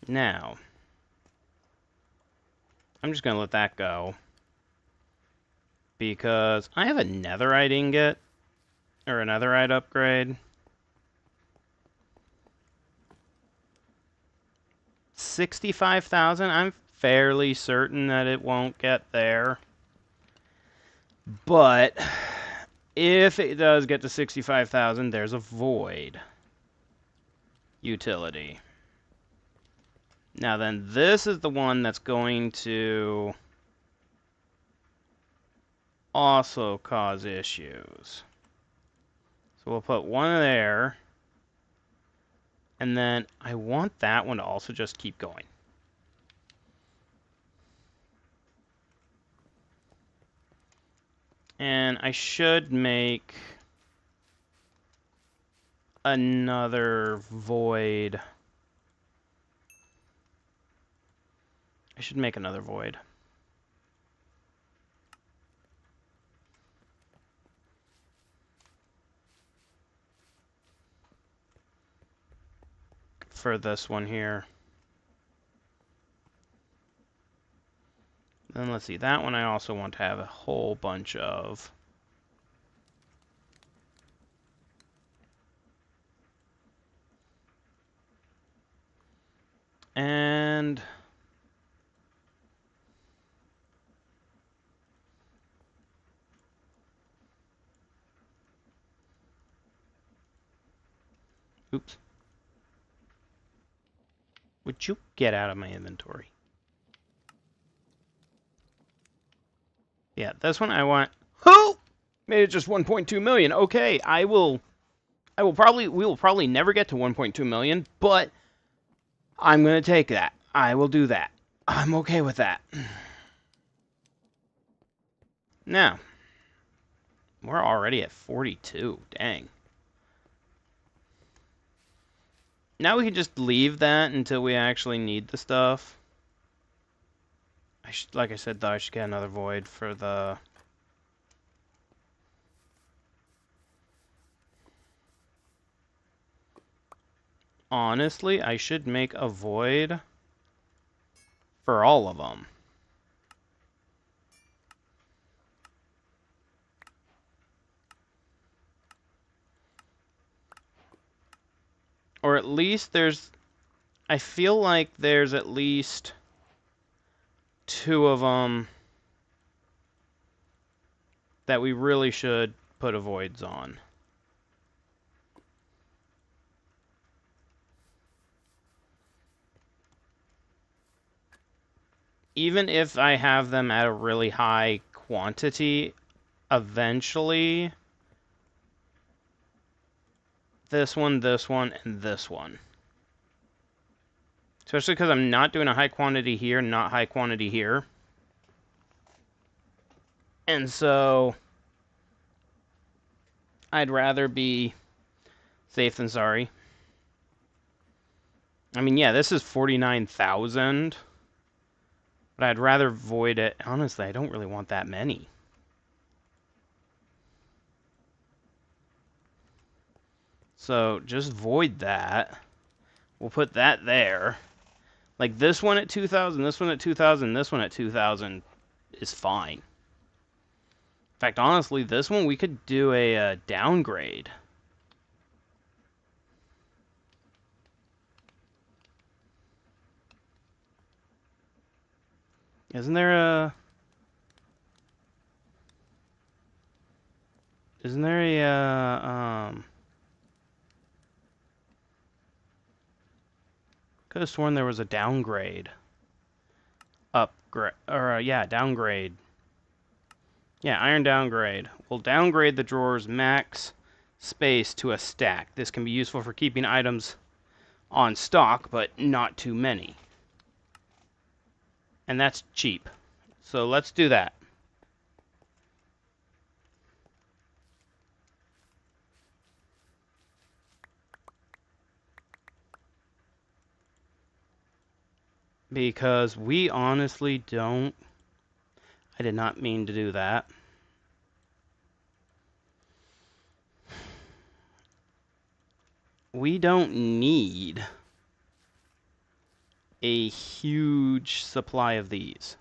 Now, I'm just going to let that go. Because I have a netherite ingot, or a netherite upgrade. 65,000, I'm fairly certain that it won't get there. But if it does get to 65,000, there's a void utility. Now then, this is the one that's going to also cause issues. So we'll put one there. And then I want that one to also just keep going. And I should make another void. I should make another void. For this one here. Then let's see, that one I also want to have a whole bunch of. And oops. Would you get out of my inventory? Yeah, this one I want. Who made it just 1.2 million? Okay, we will probably never get to 1.2 million, but I'm going to take that. I will do that. I'm okay with that. Now, We're already at 42. Dang. Now we can just leave that until we actually need the stuff. Like I said, though, I should get another void for the... Honestly, I should make a void for all of them. Or at least there's... I feel like there's at least 2 of them that we really should put a voids on. Even if I have them at a really high quantity, eventually this one, and this one. Especially because I'm not doing a high quantity here, not high quantity here. And so I'd rather be safe than sorry. I mean, yeah, this is 49,000. But I'd rather void it. Honestly, I don't really want that many. So just void that. We'll put that there. Like this one at 2,000, this one at 2,000, this one at 2,000 is fine. In fact, honestly, this one we could do a downgrade. Isn't there a... Isn't there a, could have sworn there was a downgrade. Upgrade, or, yeah, downgrade. Yeah, iron downgrade. We'll downgrade the drawer's max space to a stack. This can be useful for keeping items on stock, but not too many. And that's cheap. So let's do that. Because we honestly don't... I did not mean to do that. We don't need a huge supply of these.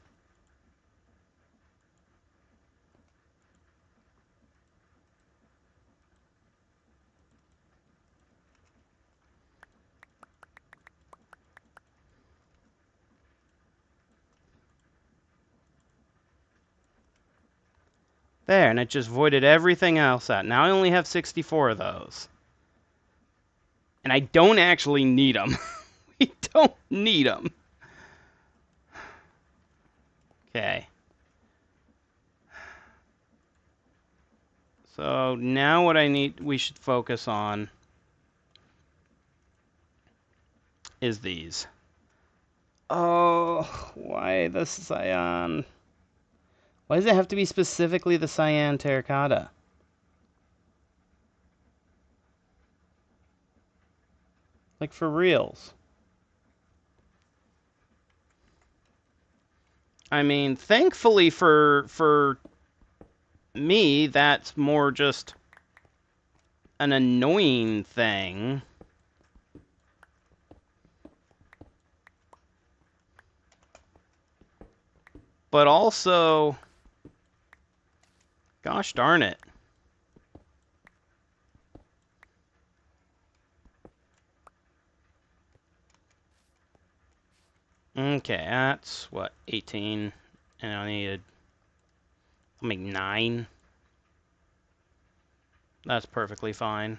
There, and it just voided everything else out. Now I only have 64 of those. And I don't actually need them. We don't need them. Okay. So now what we should focus on is these. Oh, why the cyan? Why does it have to be specifically the cyan terracotta? Like, for reals. I mean, thankfully for me, that's more just an annoying thing. But also, gosh darn it. Okay, that's what, 18, and I needed, I'll make 9. That's perfectly fine.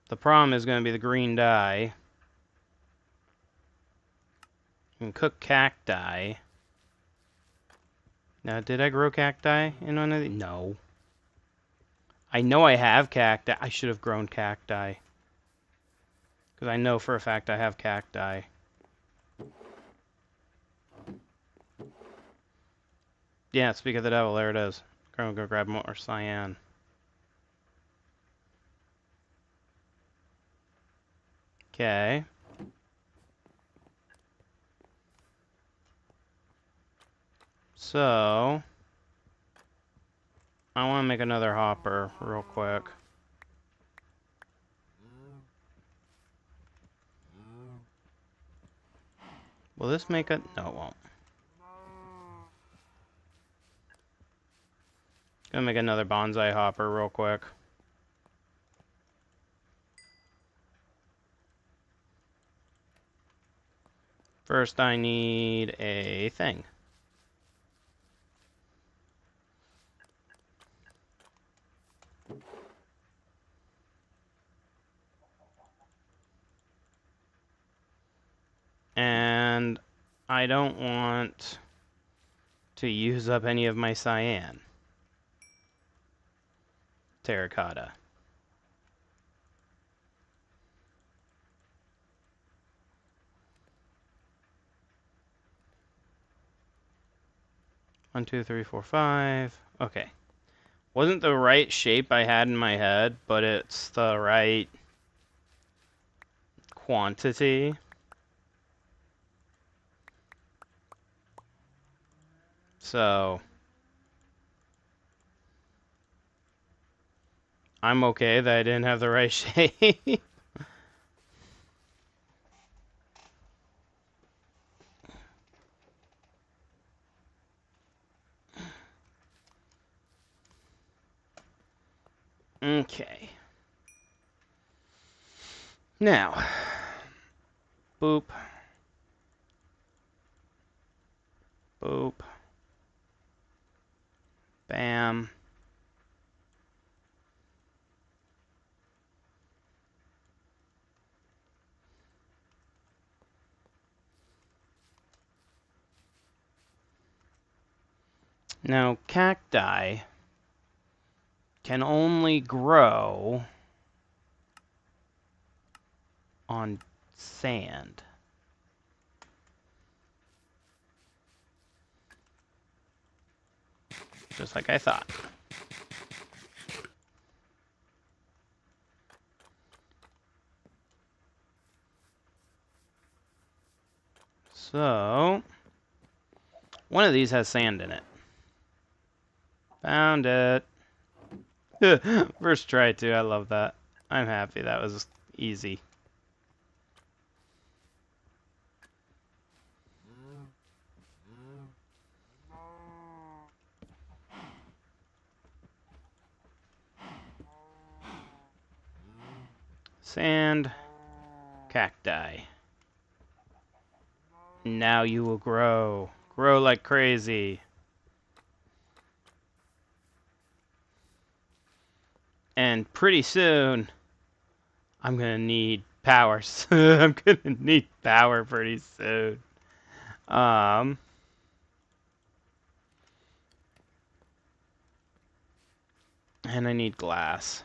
The problem is going to be the green dye. You can cook cacti. Now, did I grow cacti in one of these? No. I know I have cacti. I should have grown cacti. Because I know for a fact I have cacti. Yeah, speak of the devil, there it is. Go grab more cyan. Okay. So, I want to make another hopper real quick. Will this make it? No, it won't. Gonna make another bonsai hopper real quick. First, I need a thing. And I don't want to use up any of my cyan. Terracotta. One, two, three, four, five. Okay. Wasn't the right shape I had in my head, but it's the right quantity. So, I'm okay that I didn't have the right shape. Okay. Now, boop. Boop. Bam. Now, cacti can only grow on sand. Just like I thought. So, one of these has sand in it. Found it. First try too, I love that. I'm happy that was easy. Sand, cacti. Now you will grow. Grow like crazy. And pretty soon, I'm gonna need power. I'm gonna need power pretty soon. And I need glass.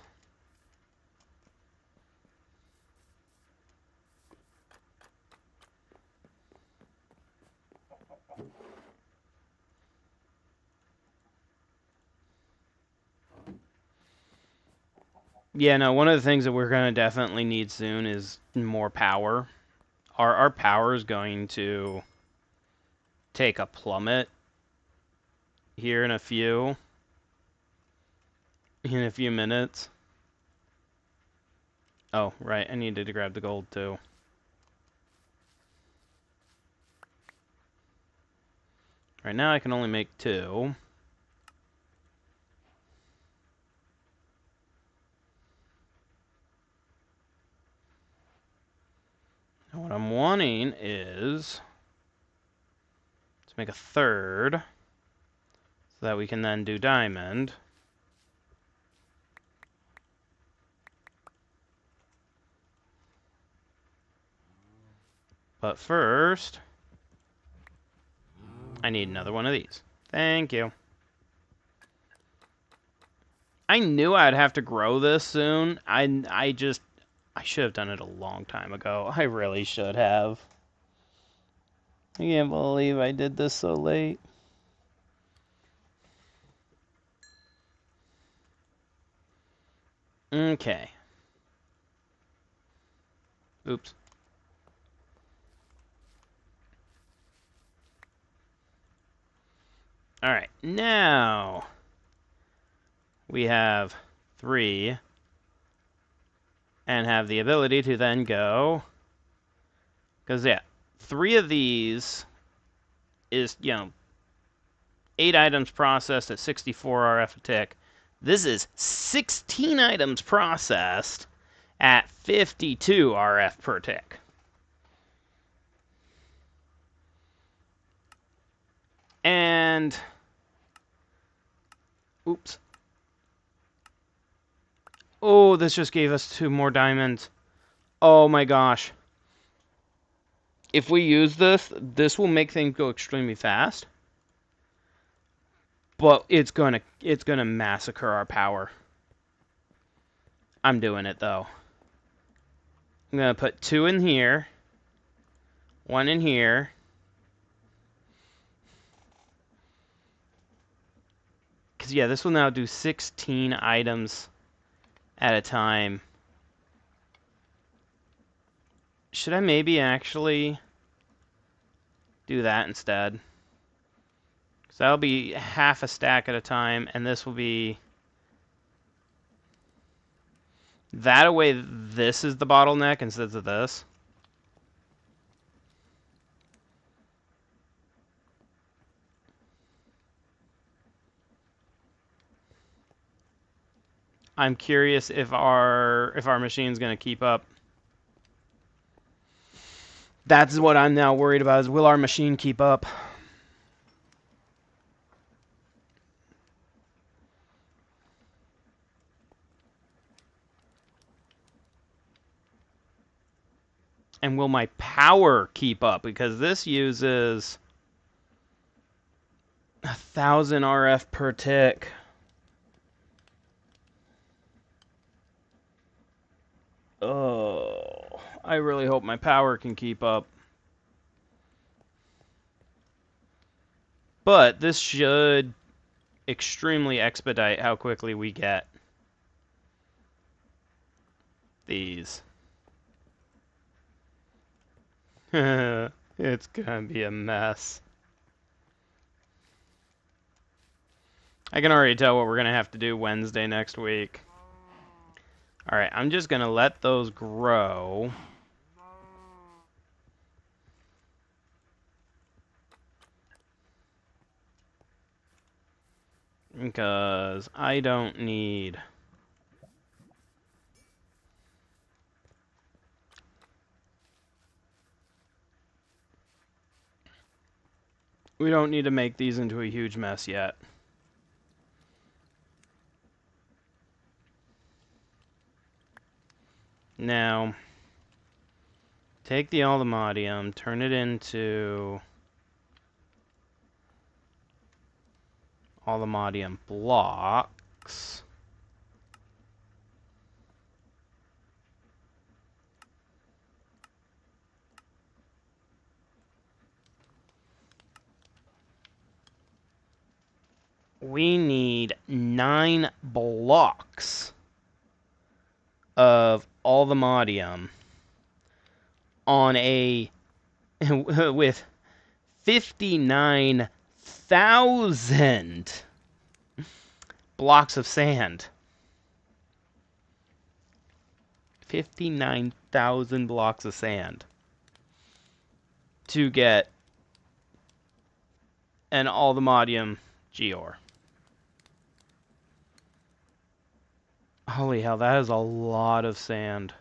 Yeah, no, one of the things that we're going to definitely need soon is more power. Our power is going to take a plummet here in a few minutes. Oh, right, I needed to grab the gold too. Right now I can only make 2. Now what I'm wanting is to make a 3rd so that we can then do diamond. But first, I need another one of these. Thank you. I knew I'd have to grow this soon. I should have done it a long time ago. I really should have. I can't believe I did this so late. Okay. Oops. Alright, now we have 3 and have the ability to then go, because yeah, 3 of these is, 8 items processed at 64 RF a tick. This is 16 items processed at 52 RF per tick. And oops. Oh, this just gave us 2 more diamonds. Oh my gosh. If we use this, this will make things go extremely fast. But it's gonna massacre our power. I'm doing it though. I'm gonna put 2 in here, 1 in here. Cause yeah, this will now do 16 items at a time. Should I maybe actually do that instead? Because that'll be half a stack at a time, and this will be... That way, this is the bottleneck instead of this. I'm curious if our machine's gonna keep up. That's what I'm now worried about, is will our machine keep up? And will my power keep up? Because this uses 1,000 RF per tick. Oh, I really hope my power can keep up. But this should extremely expedite how quickly we get these. It's gonna be a mess. I can already tell what we're gonna have to do Wednesday next week. Alright, I'm just gonna let those grow. Because I don't need... We don't need to make these into a huge mess yet. Now, take the Moddium, turn it into Moddium blocks. We need 9 blocks of Moddium on a with 59,000 blocks of sand. 59,000 blocks of sand to get an Moddium Geor. Holy hell, that is a lot of sand.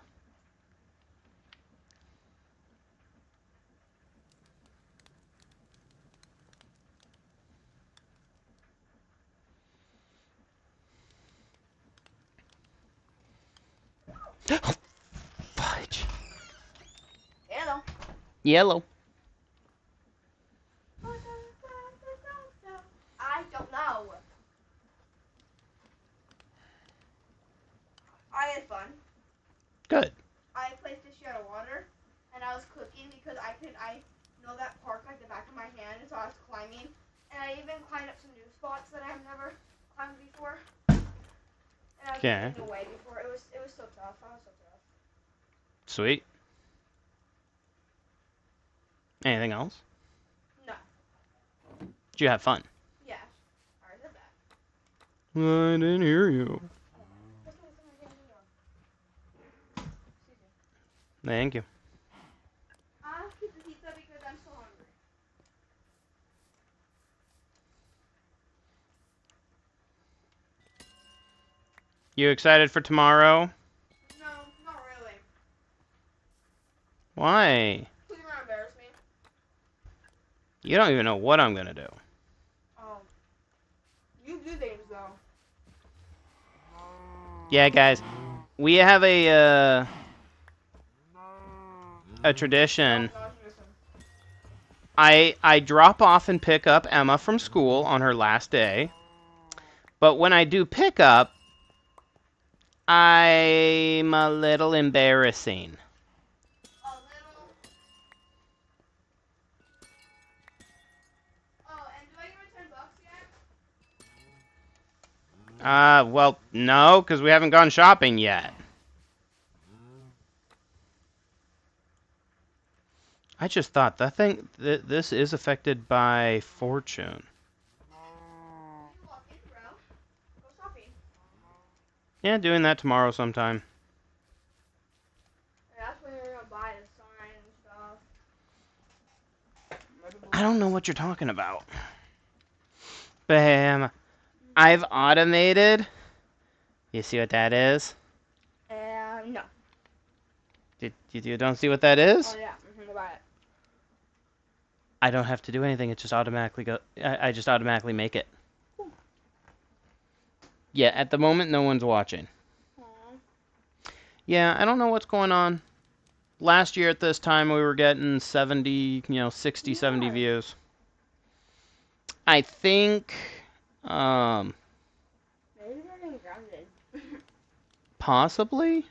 Oh, fudge. Hello. Yellow. I don't know. I had fun. Good. I placed a share of water, and I was cooking because I know that park like the back of my hand, so I was climbing, and I even climbed up some new spots that I've never climbed before. And I was Okay. getting away before. It was so tough. I was so tough. Sweet. Anything else? No. Did you have fun? Yeah. I already said that. I didn't hear you. Oh. That's not something I can't do now. Excuse me. Thank you. I'll keep the pizza because I'm so hungry. You excited for tomorrow? No, not really. Why? Please don't embarrass me. You don't even know what I'm gonna do. Oh. You do things though. Yeah, guys, we have a tradition. No, listen. I drop off and pick up Emma from school on her last day. But when I do pick up, I'm a little embarrassing. A little. Oh, and do I get my $10 yet? Well, no, because we haven't gone shopping yet. I just thought that this is affected by fortune. You walk in, bro. Go shopping. Yeah, doing that tomorrow sometime. And that's when you're gonna buy the sign and stuff. I don't know what you're talking about. Bam. I've automated. You see what that is? No. You don't see what that is? Oh yeah, buy it. I don't have to do anything. It just automatically go. I just automatically make it. Cool. Yeah, at the moment, no one's watching. Aww. Yeah, I don't know what's going on. Last year at this time, we were getting 70, 60, 70 views. I think, Maybe they're getting grounded. possibly.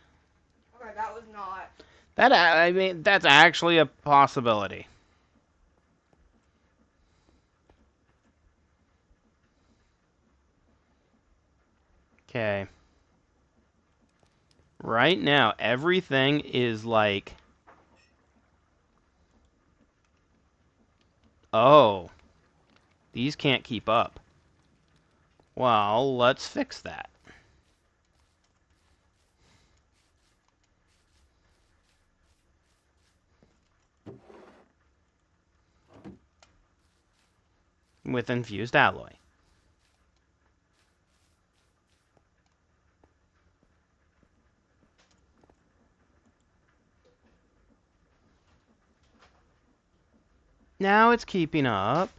Okay, that was not. I mean, that's actually a possibility. Okay. Right now, everything is like, oh, these can't keep up. Well, let's fix that. With infused alloy. Now it's keeping up.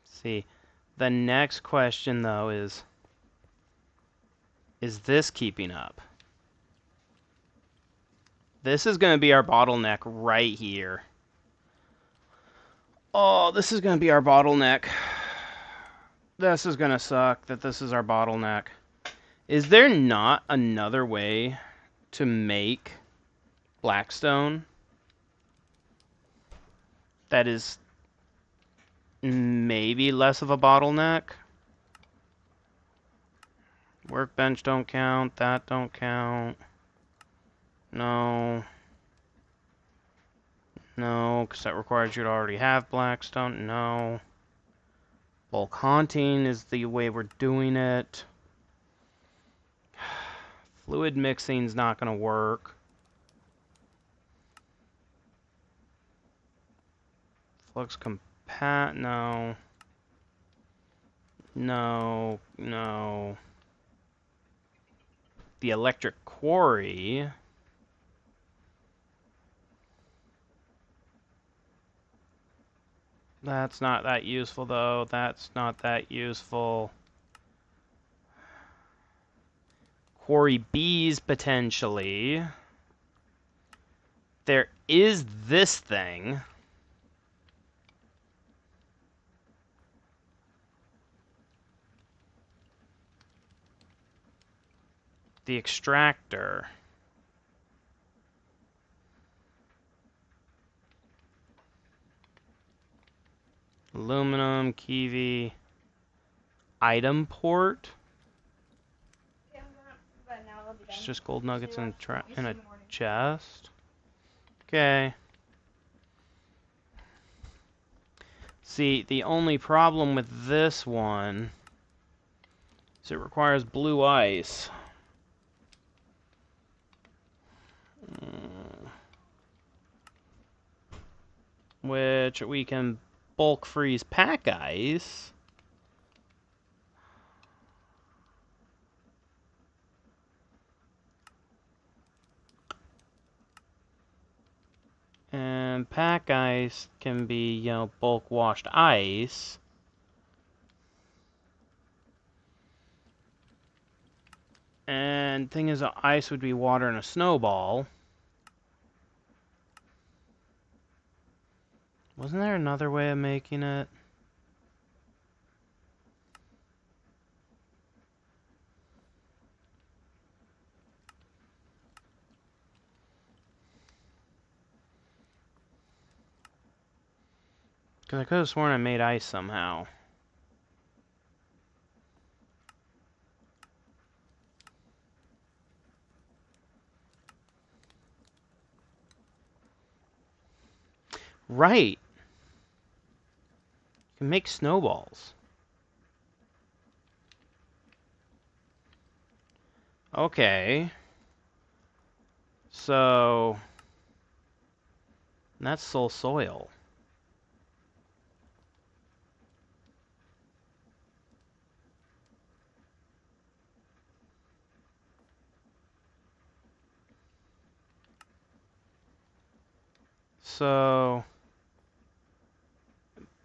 Let's see, the next question though is this keeping up? This is going to be our bottleneck right here. Oh, this is going to be our bottleneck. This is going to suck that this is our bottleneck. Is there not another way to make blackstone that is maybe less of a bottleneck? Workbench don't count. That don't count. No. No, because that requires you to already have blackstone. No. Bulk haunting is the way we're doing it. Fluid mixing's not going to work. Flux compat, no. No, no. The electric quarry. That's not that useful, though. That's not that useful. Quarry bees, potentially. There is this thing. The extractor. Aluminum, kiwi. Item port. It's just gold nuggets in a chest. Okay. See, the only problem with this one is it requires blue ice. Which we can bulk freeze pack ice. And pack ice can be, you know, bulk washed ice. And thing is, ice would be water in a snowball. Wasn't there another way of making it? Because I could have sworn I made ice somehow. Right! You can make snowballs. Okay. So... that's soul soil. So...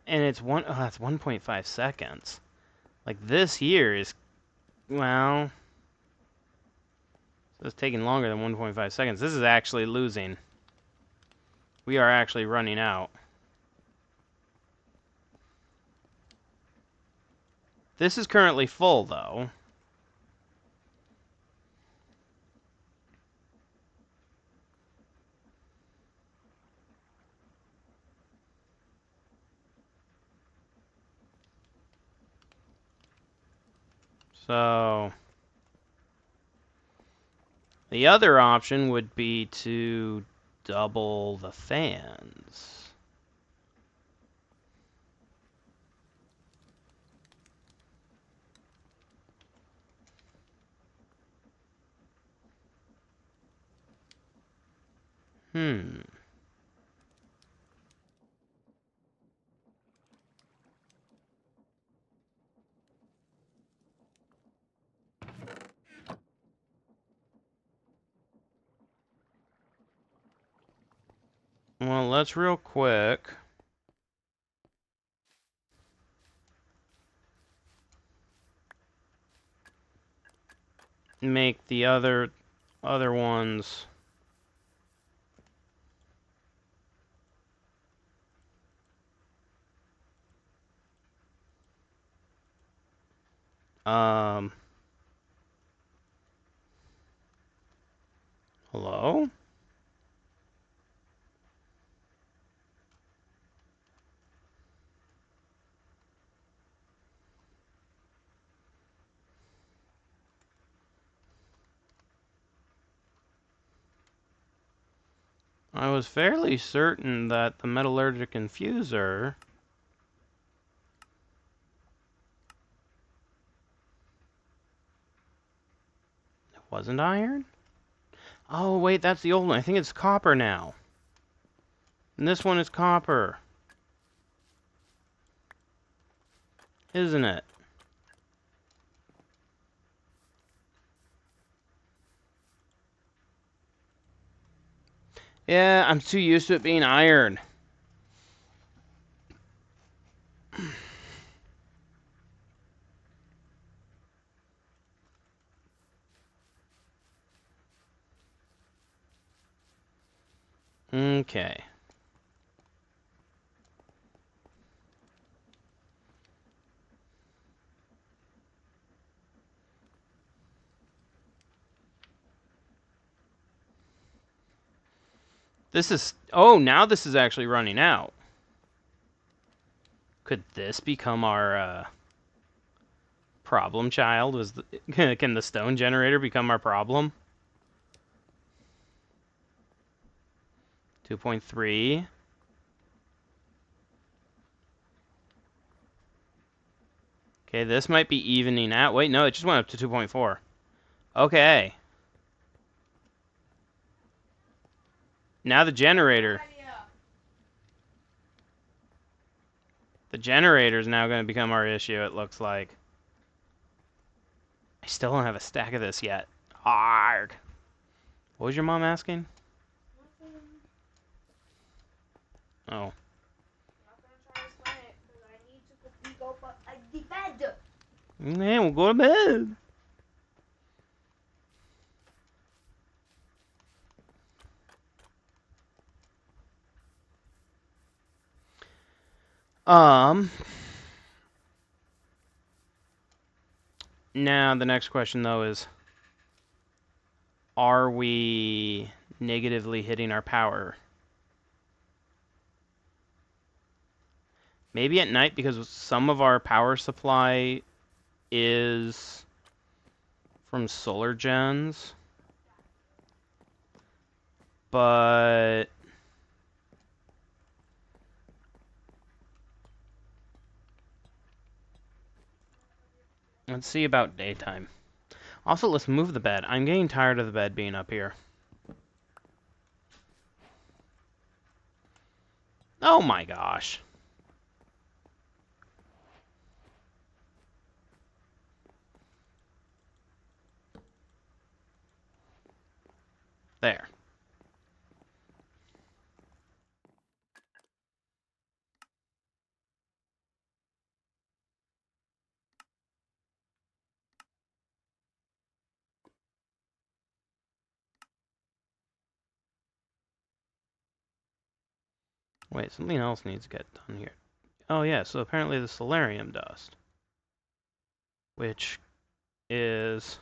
and it's that's 1.5 seconds. Like, this here is... well... it's taking longer than 1.5 seconds. This is actually losing. We are actually running out. This is currently full, though. So... the other option would be to double the fans. Well, let's real quick make the other ones. Hello? I was fairly certain that the metallurgic infuser... it wasn't iron? Oh, wait, that's the old one. I think it's copper now. And this one is copper. Isn't it? Yeah, I'm too used to it being iron. Okay. This is... oh, now this is actually running out. Could this become our, problem child? Can the stone generator become our problem? 2.3. Okay, this might be evening out. Wait, no, it just went up to 2.4. Okay. Now the generator. The generator is now going to become our issue, it looks like. I still don't have a stack of this yet. Arg. What was your mom asking? Oh. Man, we'll go to bed. Now the next question though is, are we negatively hitting our power? Maybe at night, because some of our power supply is from solar gens. But let's see about daytime. Also, let's move the bed. I'm getting tired of the bed being up here. Oh my gosh. There. Wait, something else needs to get done here. Oh yeah, so apparently the solarium dust. Which is...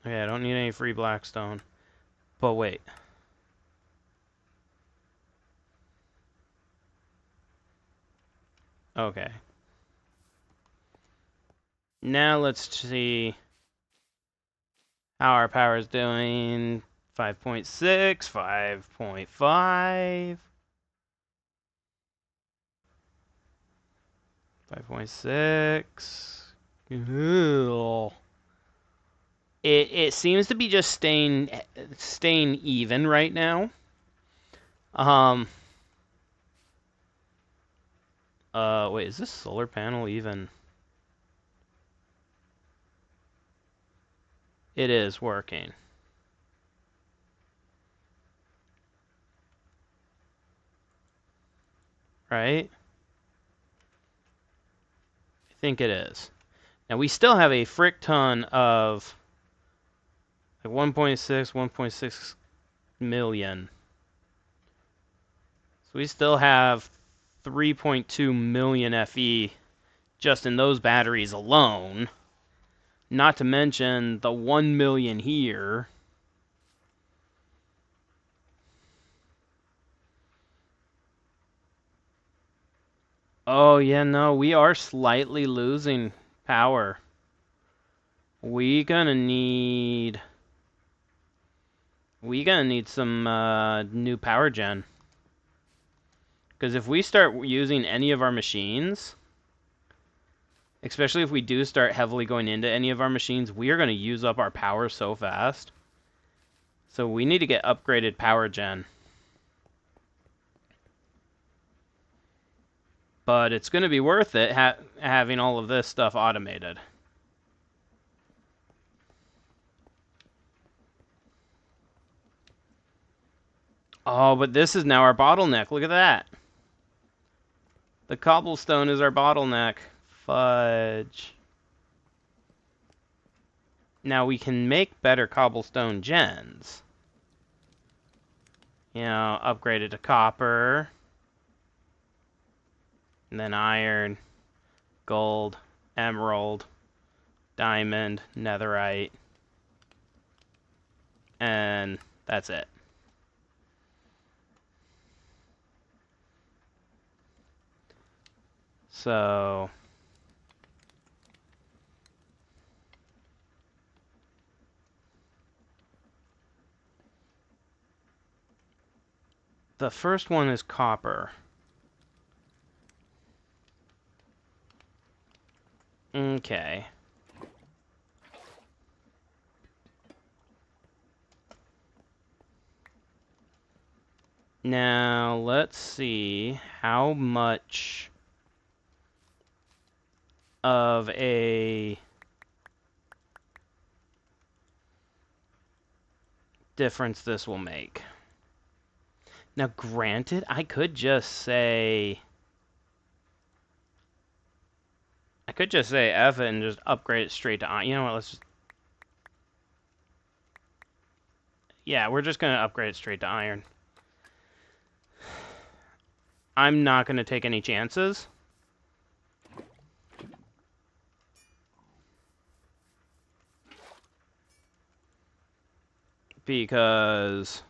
Okay, I don't need any free blackstone. But wait. Okay. Now let's see how our power is doing. 5.6, 5.5. 5.6. It seems to be just staying even right now. Wait, is this solar panel even? It is working. Right? I think it is. Now we still have a frick ton of like 1.6, 1.6 million. So we still have 3.2 million FE just in those batteries alone. Not to mention the 1 million here. Oh, yeah, no, we are slightly losing power. We gonna need some new power gen. Because if we start using any of our machines, especially if we do start heavily going into any of our machines, we are going to use up our power so fast. So we need to get upgraded power gen. But it's going to be worth it having all of this stuff automated. Oh, but this is now our bottleneck. Look at that. The cobblestone is our bottleneck. Fudge. Now we can make better cobblestone gens. You know, upgrade it to copper. And then iron, gold, emerald, diamond, netherite. And that's it. So The first one is copper. Okay. Now, let's see how much of a difference this will make. Now, granted, I could just say F it and just upgrade it straight to iron. You know what? Let's just, yeah, we're just gonna upgrade it straight to iron. I'm not gonna take any chances. Because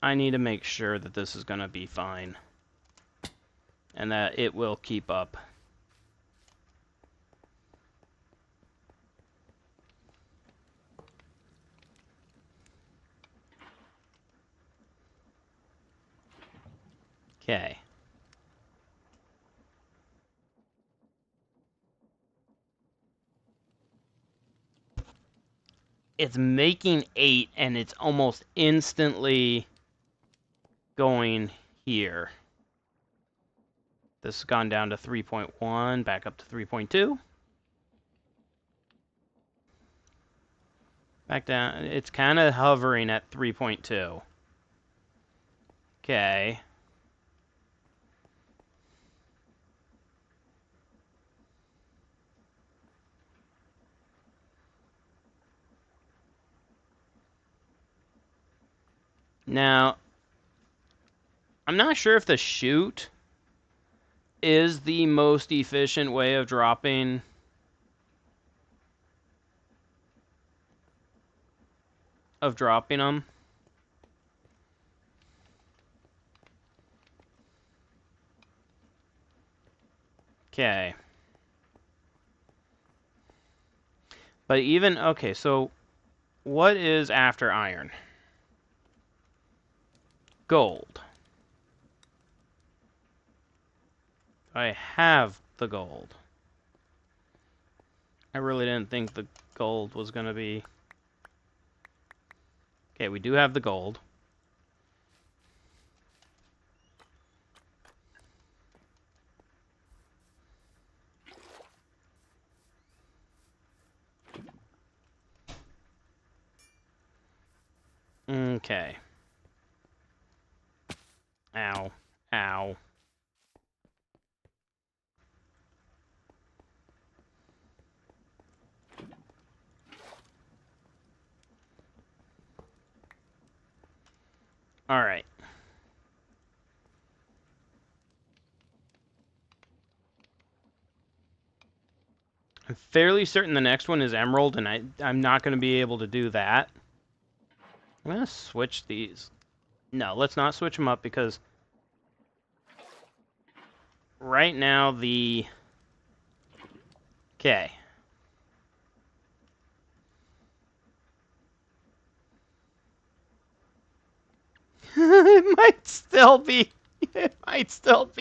I need to make sure that this is gonna be fine. And that it will keep up. Okay. It's making 8, and it's almost instantly going here. This has gone down to 3.1, back up to 3.2. Back down. It's kind of hovering at 3.2. Okay. Now, I'm not sure if the chute is the most efficient way of dropping them. Okay. But even, okay, so what is after iron? Gold. I have the gold. I really didn't think the gold was going to be... Okay, we do have the gold. Okay. Ow. Ow. Alright. I'm fairly certain the next one is emerald, and I'm not going to be able to do that. I'm going to switch these. No, let's not switch them up, because right now the... Okay. It might still be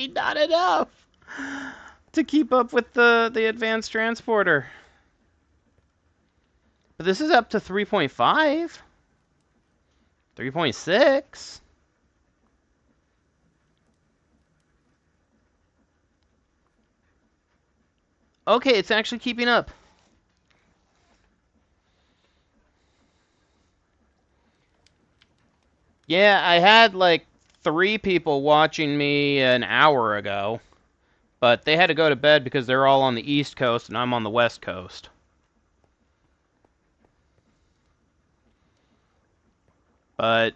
not enough to keep up with the advanced transporter. But this is up to 3.5. 3.6. Okay, it's actually keeping up. Yeah, I had like 3 people watching me an hour ago, but they had to go to bed because they're all on the East Coast and I'm on the West Coast. But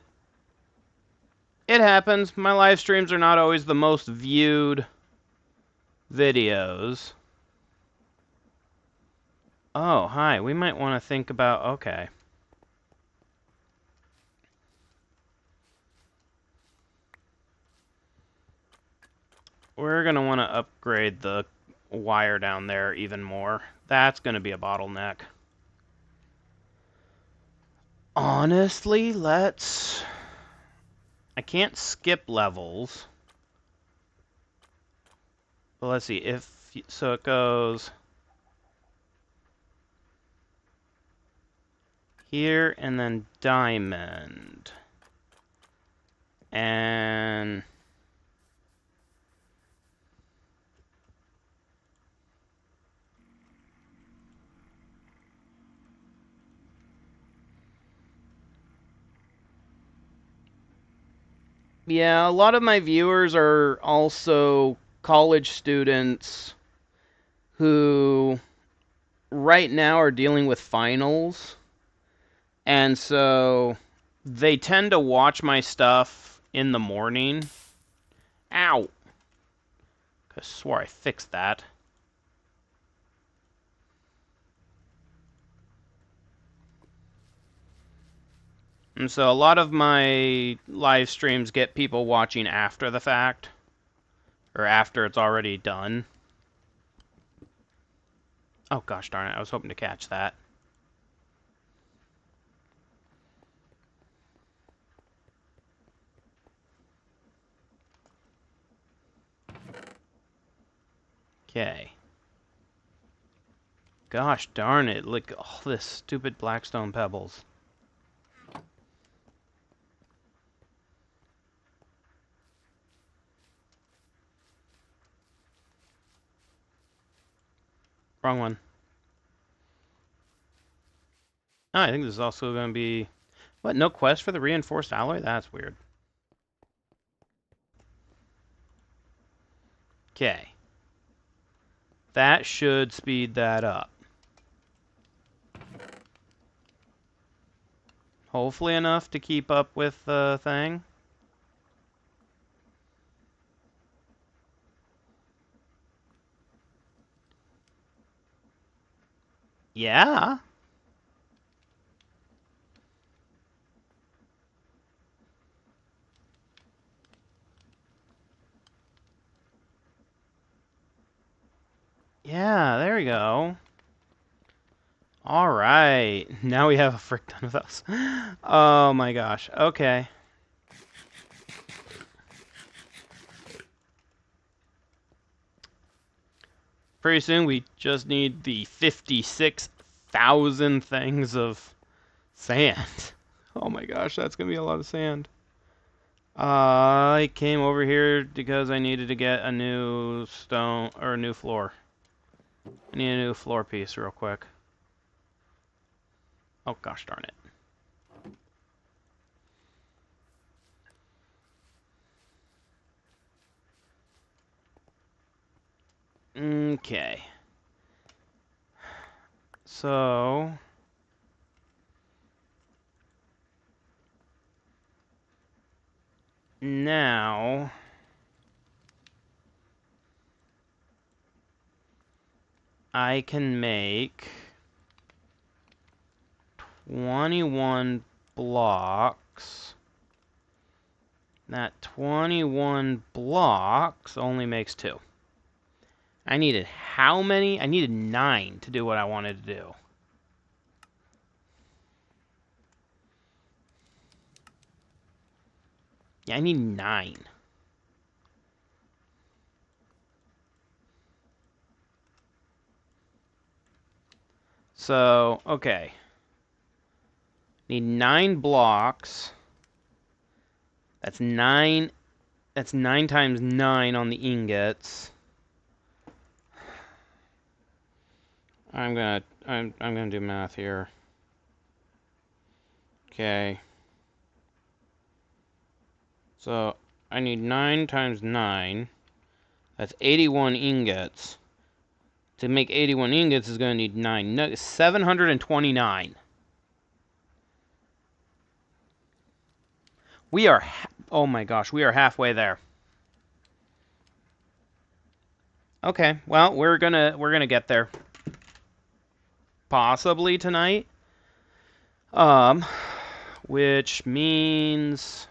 it happens. My live streams are not always the most viewed videos. Oh, hi. We might want to think about... Okay. We're going to want to upgrade the wire down there even more. That's going to be a bottleneck. Honestly, let's... I can't skip levels. But let's see, if... So it goes... Here, and then diamond. And... Yeah, a lot of my viewers are also college students who right now are dealing with finals. And so they tend to watch my stuff in the morning. Ow! I swore I fixed that. And so a lot of my live streams get people watching after the fact. Or after it's already done. Oh gosh darn it, I was hoping to catch that. Okay. Gosh darn it, look at all this stupid blackstone pebbles. Wrong one. Oh, I think this is also going to be... What, no quest for the reinforced alloy? That's weird. Okay. That should speed that up. Hopefully enough to keep up with the thing. Yeah. Yeah, there we go. Alright. Now we have a frick ton of those. Oh my gosh. Okay. Pretty soon we just need the 56,000 things of sand. Oh my gosh, that's going to be a lot of sand. I came over here because I needed to get a new stone, or a new floor. I need a new floor piece real quick. Oh gosh darn it. Okay. So... Now... I can make 21 blocks. That 21 blocks only makes 2. I needed how many? I needed 9 to do what I wanted to do. Yeah, I need 9. So, okay. Need 9 blocks. That's 9. That's 9 times 9 on the ingots. I'm gonna do math here. Okay. So I need 9 times 9. That's 81 ingots. To make 81 ingots is going to need 9. 729. We are... Oh my gosh, we are halfway there. Okay, well, we're gonna get there. Possibly tonight. Which means...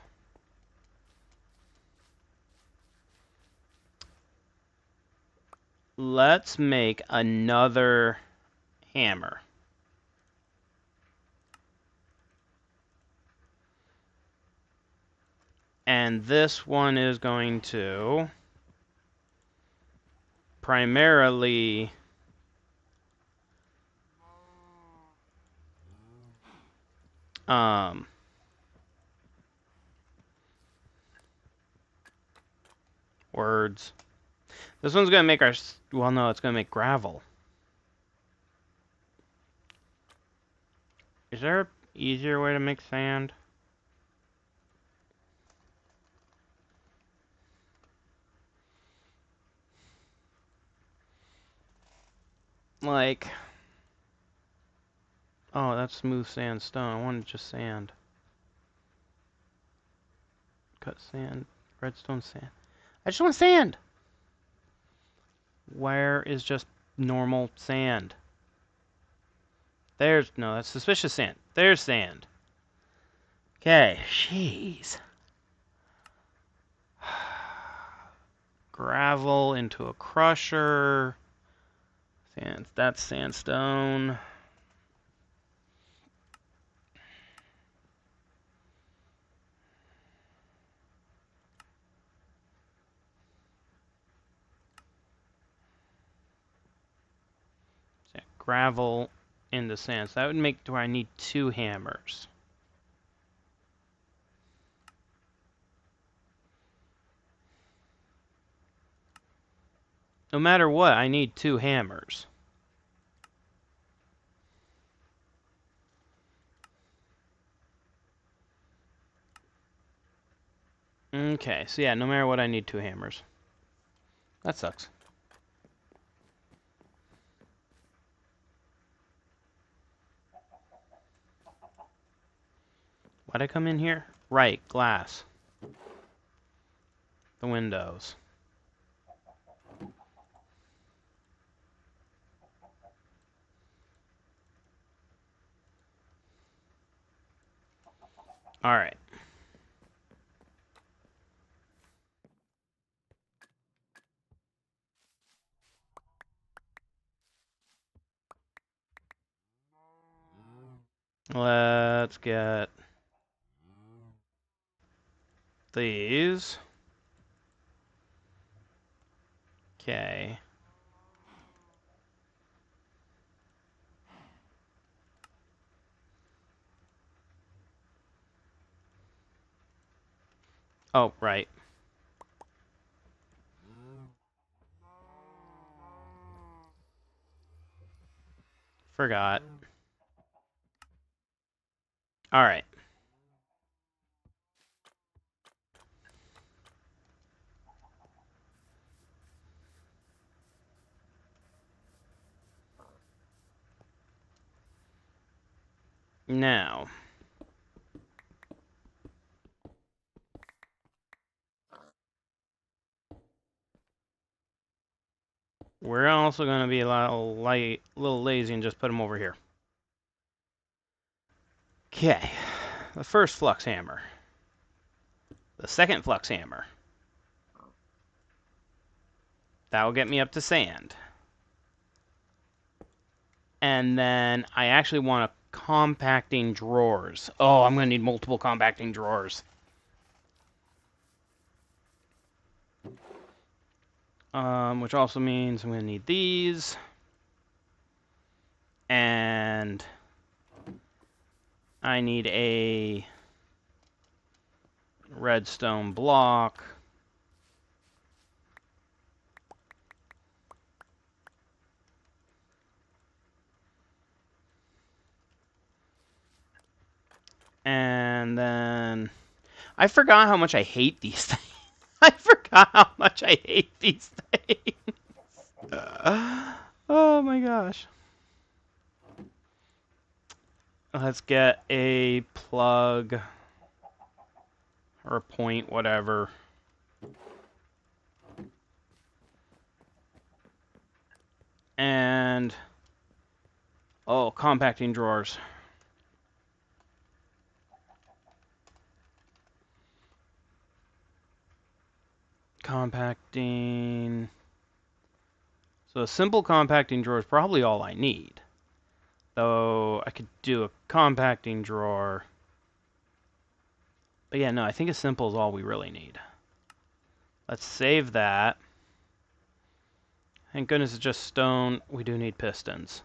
Let's make another hammer. And this one is going to primarily words. This one's going to make our... Well, no, it's going to make gravel. Is there an easier way to make sand? Like... Oh, that's smooth sandstone. I wanted just sand. Cut sand. Redstone sand. I just want sand! Where is just normal sand? There's... No, that's suspicious sand. There's sand. Okay, jeez. Gravel into a crusher. Sand, that's sandstone. So gravel into sand. So that would make... Do I need 2 hammers? No matter what, I need 2 hammers. Okay, so yeah, no matter what, I need 2 hammers. That sucks. Why'd I come in here? Right, glass. The windows. Alright. Let's get these. Okay. Oh, right. Forgot. Alright. Now. We're also going to be a little lazy and just put them over here. Okay. The first flux hammer. The second flux hammer. That will get me up to sand. And then I actually want a compacting drawers. Oh, I'm going to need multiple compacting drawers. Which also means I'm going to need these. And I need a redstone block. And then I forgot how much I hate these things. I forgot how much I hate these things. Oh my gosh. Let's get a plug or a point, whatever. And oh, compacting drawers. Compacting. So a simple compacting drawer is probably all I need. Though I could do a compacting drawer But yeah, no, I think a simple is all we really need. Let's save that. Thank goodness it's just stone. We do need pistons.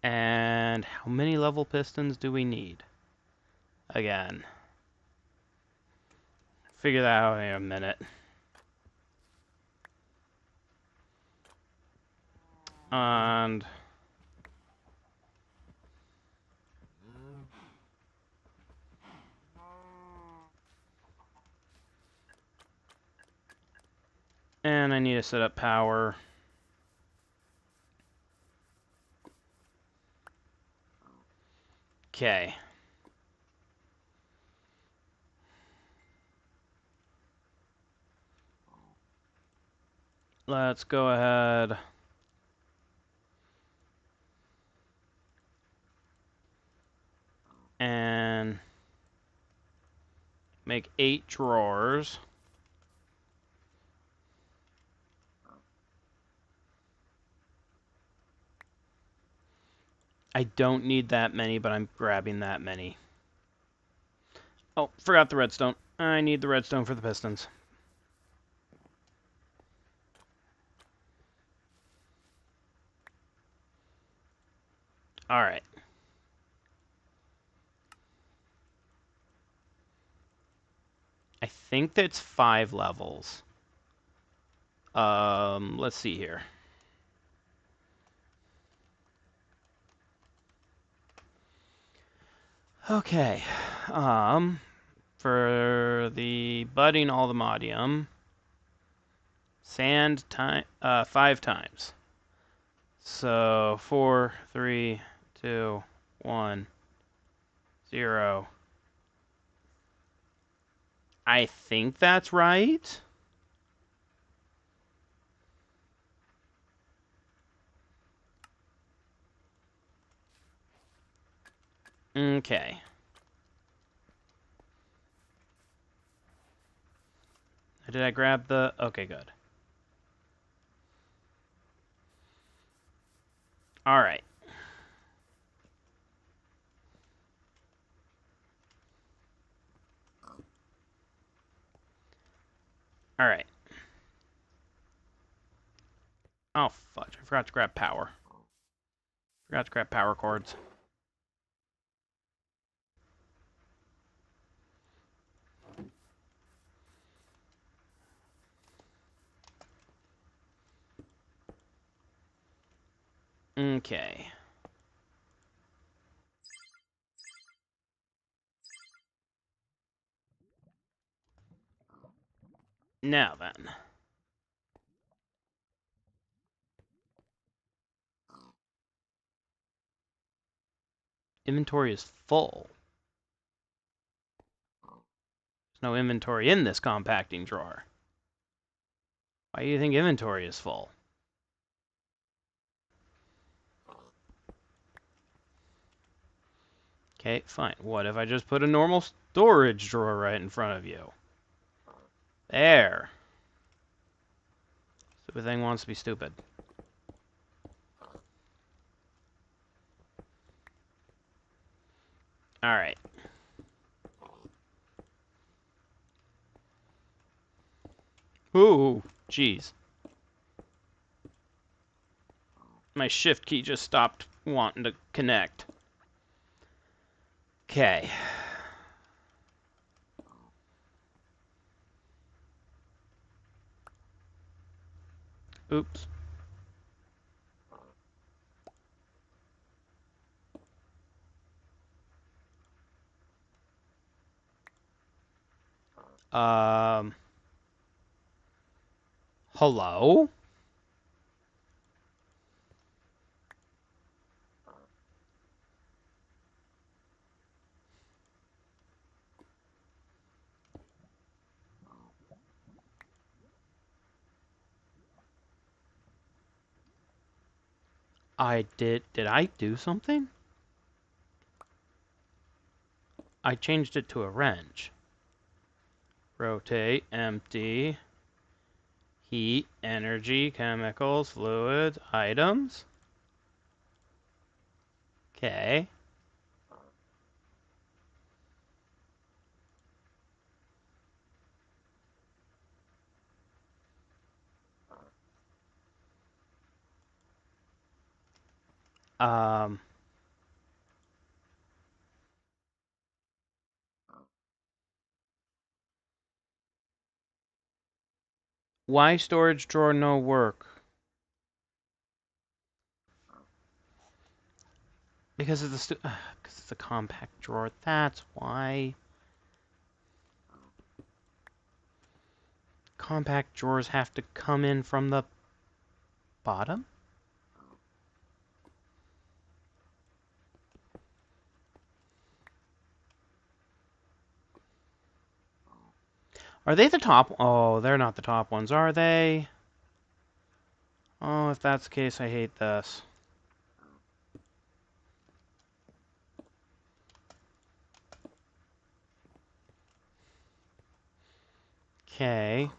And how many level pistons do we need? Again. Figure that out in a minute. And I need to set up power. Okay. Let's go ahead and make 8 drawers. I don't need that many, but I'm grabbing that many. Oh, forgot the redstone. I need the redstone for the pistons. Alright. I think that's 5 levels. Let's see here. Okay. For the budding all the Moddium, sand time 5 times. So 4, 3, 2, 1, 0. I think that's right. Okay. Did I grab the... Okay, good. Alright. Alright. Oh, fudge. I forgot to grab power. Forgot to grab power cords. Okay. Now then. Inventory is full. There's no inventory in this compacting drawer. Why do you think inventory is full? Okay, fine. What if I just put a normal storage drawer right in front of you? There. Stupid thing wants to be stupid. Alright. Ooh, jeez. My shift key just stopped wanting to connect. Okay. Oops. Hello? Did I do something? I changed it to a wrench. Rotate, empty, heat, energy, chemicals, fluids, items. Okay. Um, why storage drawer no work? Because it's a compact drawer. That's why. Compact drawers have to come in from the bottom? Are they the top? Oh, they're not the top ones, are they? Oh, if that's the case, I hate this. Okay.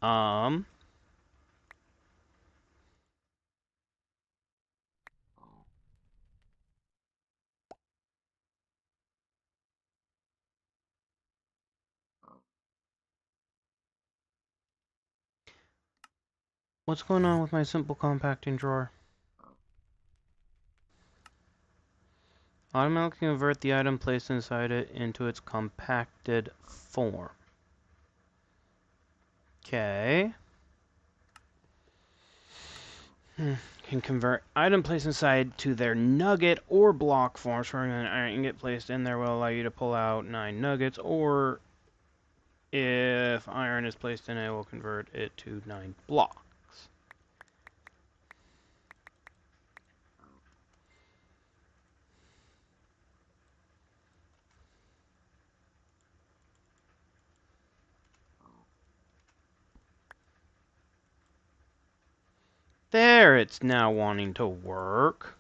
Um, what's going on with my simple compacting drawer? Automatically convert the item placed inside it into its compacted form. Okay. Can convert item placed inside to their nugget or block form. So an iron ingot placed in there will allow you to pull out 9 nuggets, or if iron is placed in it, it will convert it to 9 blocks. There, it's now wanting to work.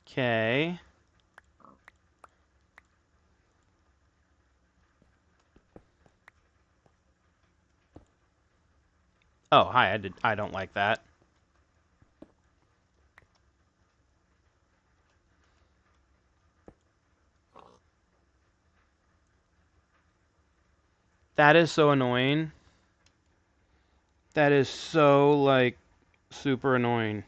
Okay. Oh, hi, I don't like that. That is so annoying. That is so, like, super annoying.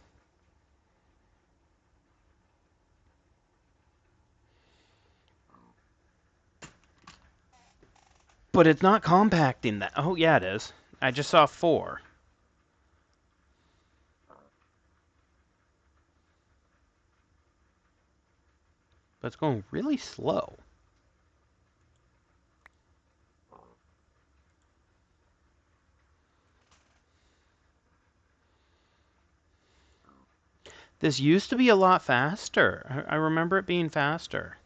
But it's not compacting that. Oh, yeah, it is. I just saw 4. But it's going really slow. This used to be a lot faster. I remember it being faster.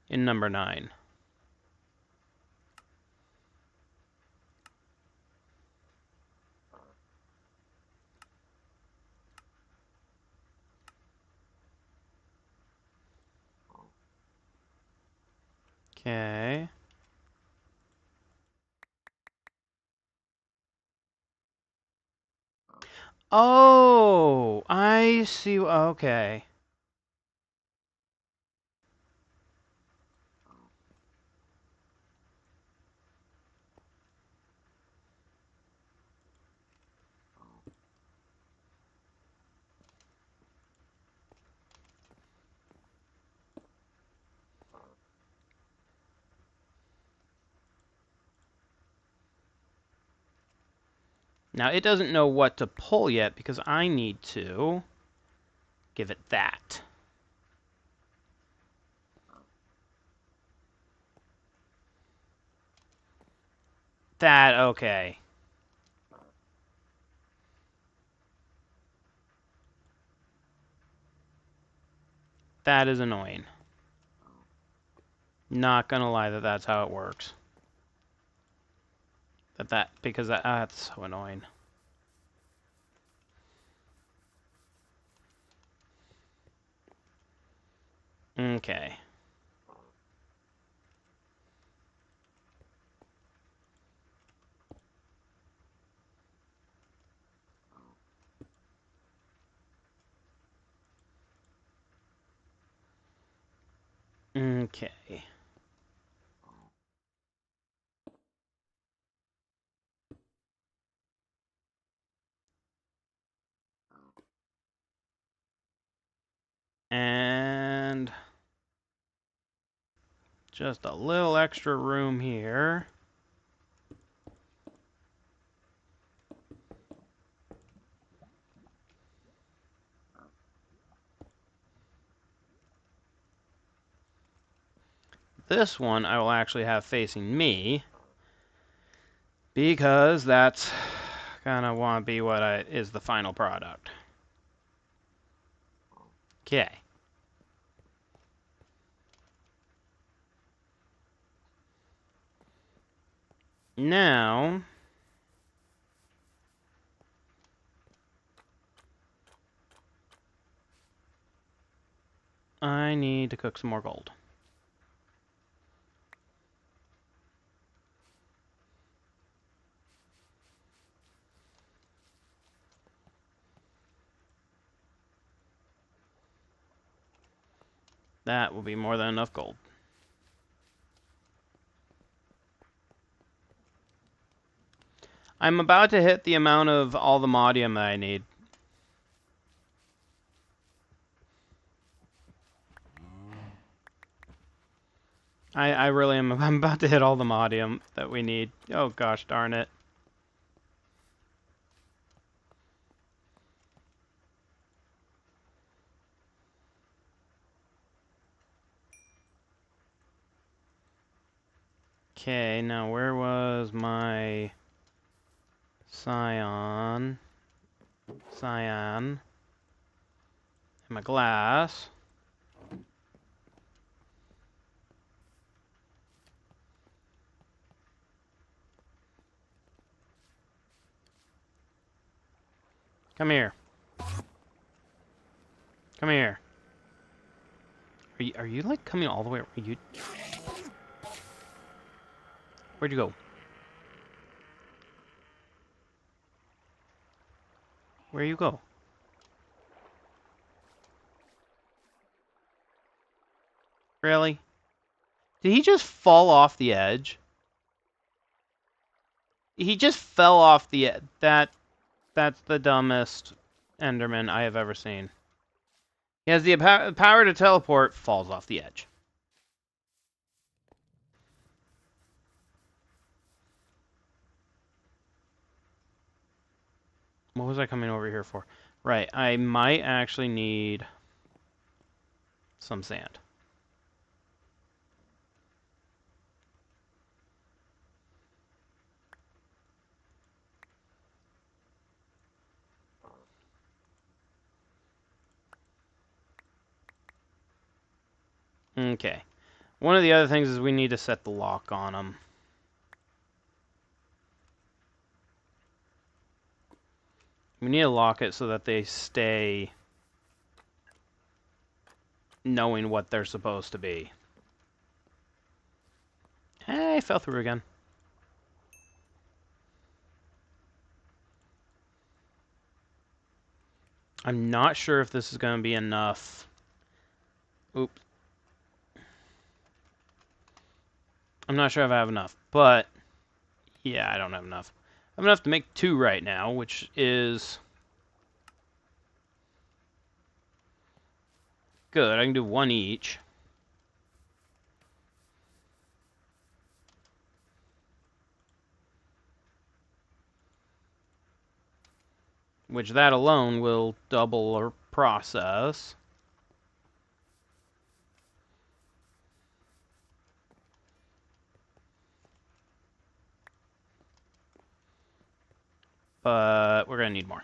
In number 9. Okay. Oh, I see. Okay. Now, it doesn't know what to pull yet because I need to give it that. That, okay. That is annoying. Not gonna lie that that's how it works. Because that's so annoying. Okay. Okay. And just a little extra room here. This one I will actually have facing me, because that's gonna want to be what is the final product. Okay. Now, I need to cook some more gold. That will be more than enough gold. I'm about to hit the amount of all the Moddium that I need. I really am. I'm about to hit all the Moddium that we need. Oh gosh darn it. Okay, now where was my cyan? And my glass. Come here. Come here. Are you like coming all the way? Where'd you go? Where you go? Really? Did he just fall off the edge? He just fell off the edge. That's the dumbest Enderman I have ever seen. He has the power to teleport, falls off the edge. What was I coming over here for? Right, I might actually need some sand. Okay. One of the other things is we need to set the lock on them. We need to lock it so that they stay knowing what they're supposed to be. Hey, I fell through again. I'm not sure if this is going to be enough. Oops. I'm not sure if I have enough, but yeah, I don't have enough. I have enough to make 2 right now, which is good. I can do 1 each. Which that alone will double our process. But we're going to need more.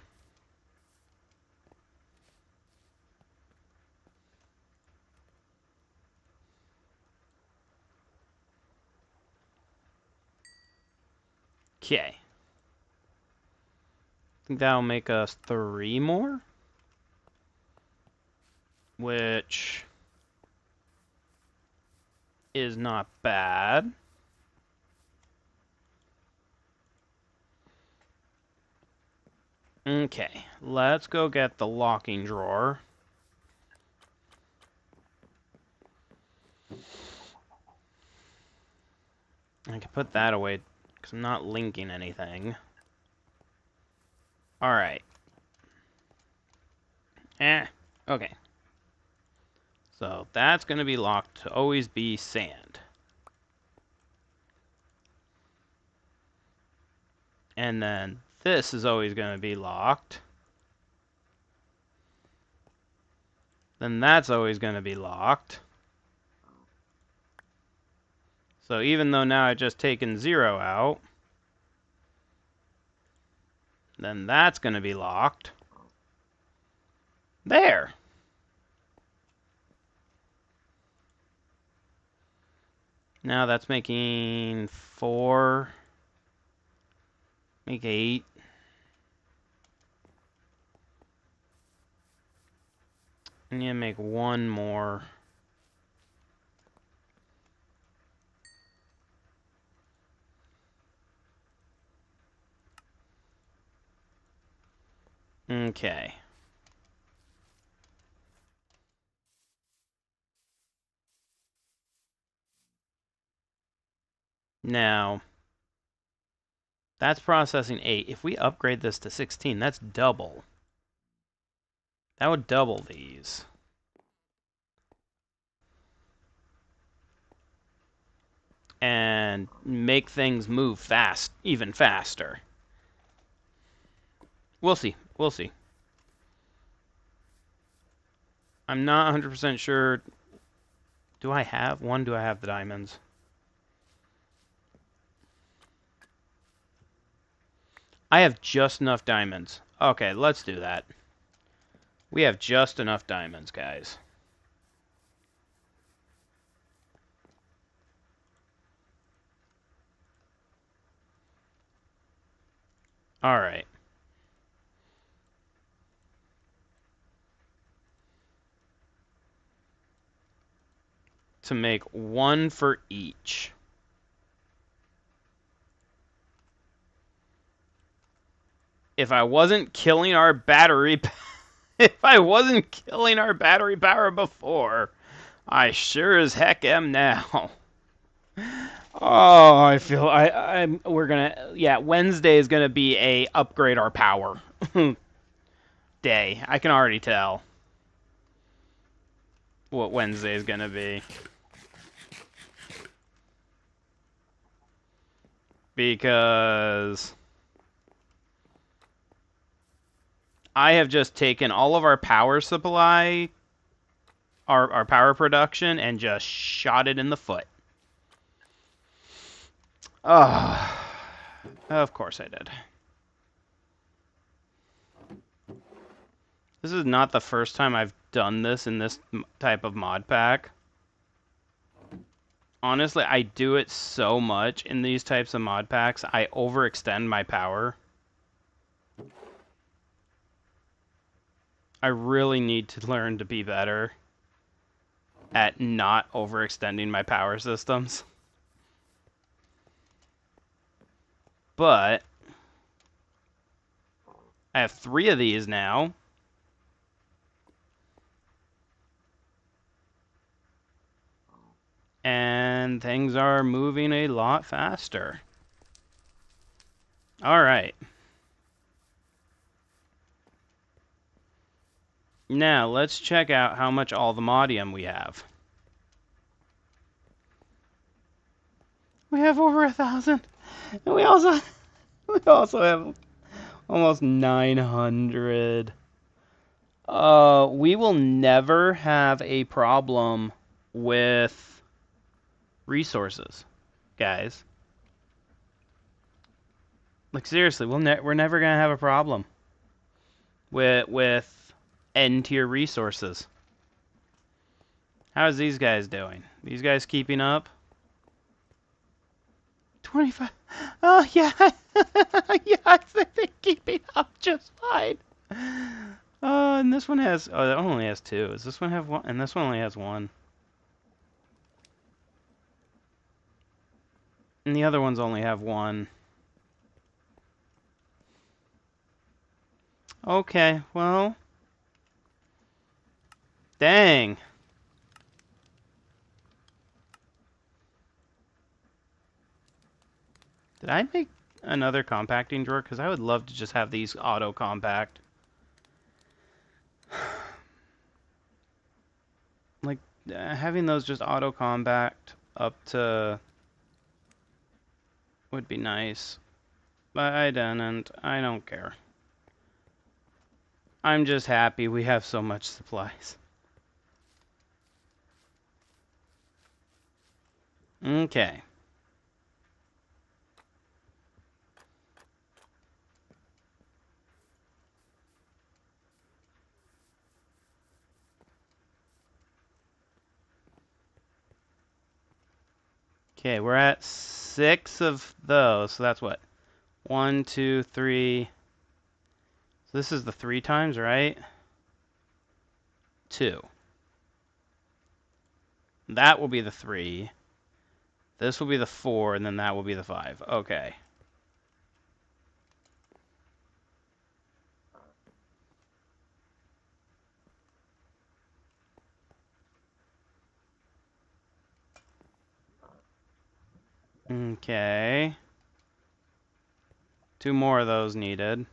Okay. I think that'll make us 3 more. Which is not bad. Okay, let's go get the locking drawer. I can put that away because I'm not linking anything. Alright. Okay. So that's going to be locked to always be sand. And then this is always going to be locked. Then that's always going to be locked. So even though now I've just taken 0 out, then that's going to be locked. There! Now that's making 4. Make 8. And you make 1 more. Okay. Now, that's processing 8. If we upgrade this to 16, that's double. That would double these. And make things move fast, even faster. We'll see. We'll see. I'm not 100% sure. Do I have one? Do I have the diamonds? I have just enough diamonds. Okay, let's do that. We have just enough diamonds, guys. Alright. To make 1 for each. If I wasn't killing our battery... if I wasn't killing our battery power before, I sure as heck am now. Oh, I feel we're gonna Wednesday is gonna be a upgrade our power day. I can already tell what Wednesday is gonna be. Because I have just taken all of our power supply, our power production, and just shot it in the foot. Oh, of course I did. This is not the first time I've done this in this type of mod pack. Honestly, I do it so much in these types of mod packs, I overextend my power. I really need to learn to be better at not overextending my power systems. But I have 3 of these now. And things are moving a lot faster. Alright. Now, let's check out how much all the Moddium we have. We have over 1,000. And we also have almost 900. We will never have a problem with resources, guys. Like seriously, we're never gonna have a problem with N tier resources. How's these guys doing? These guys keeping up? 25. Oh yeah, yeah, I think they're keeping up just fine. And this one has. Oh, that one only has 2. Does this one have 1? And this one only has 1. And the other ones only have one. Okay, well. Dang. Did I make another compacting drawer? Because I would love to just have these auto compact. Like, having those just auto compact up to would be nice. But I didn't. I don't care. I'm just happy we have so much supplies. Okay. Okay, we're at 6 of those. So that's what? 1, 2, 3. So this is the 3 times, right? 2. That will be the 3. This will be the 4, and then that will be the 5. Okay. Okay. 2 more of those needed.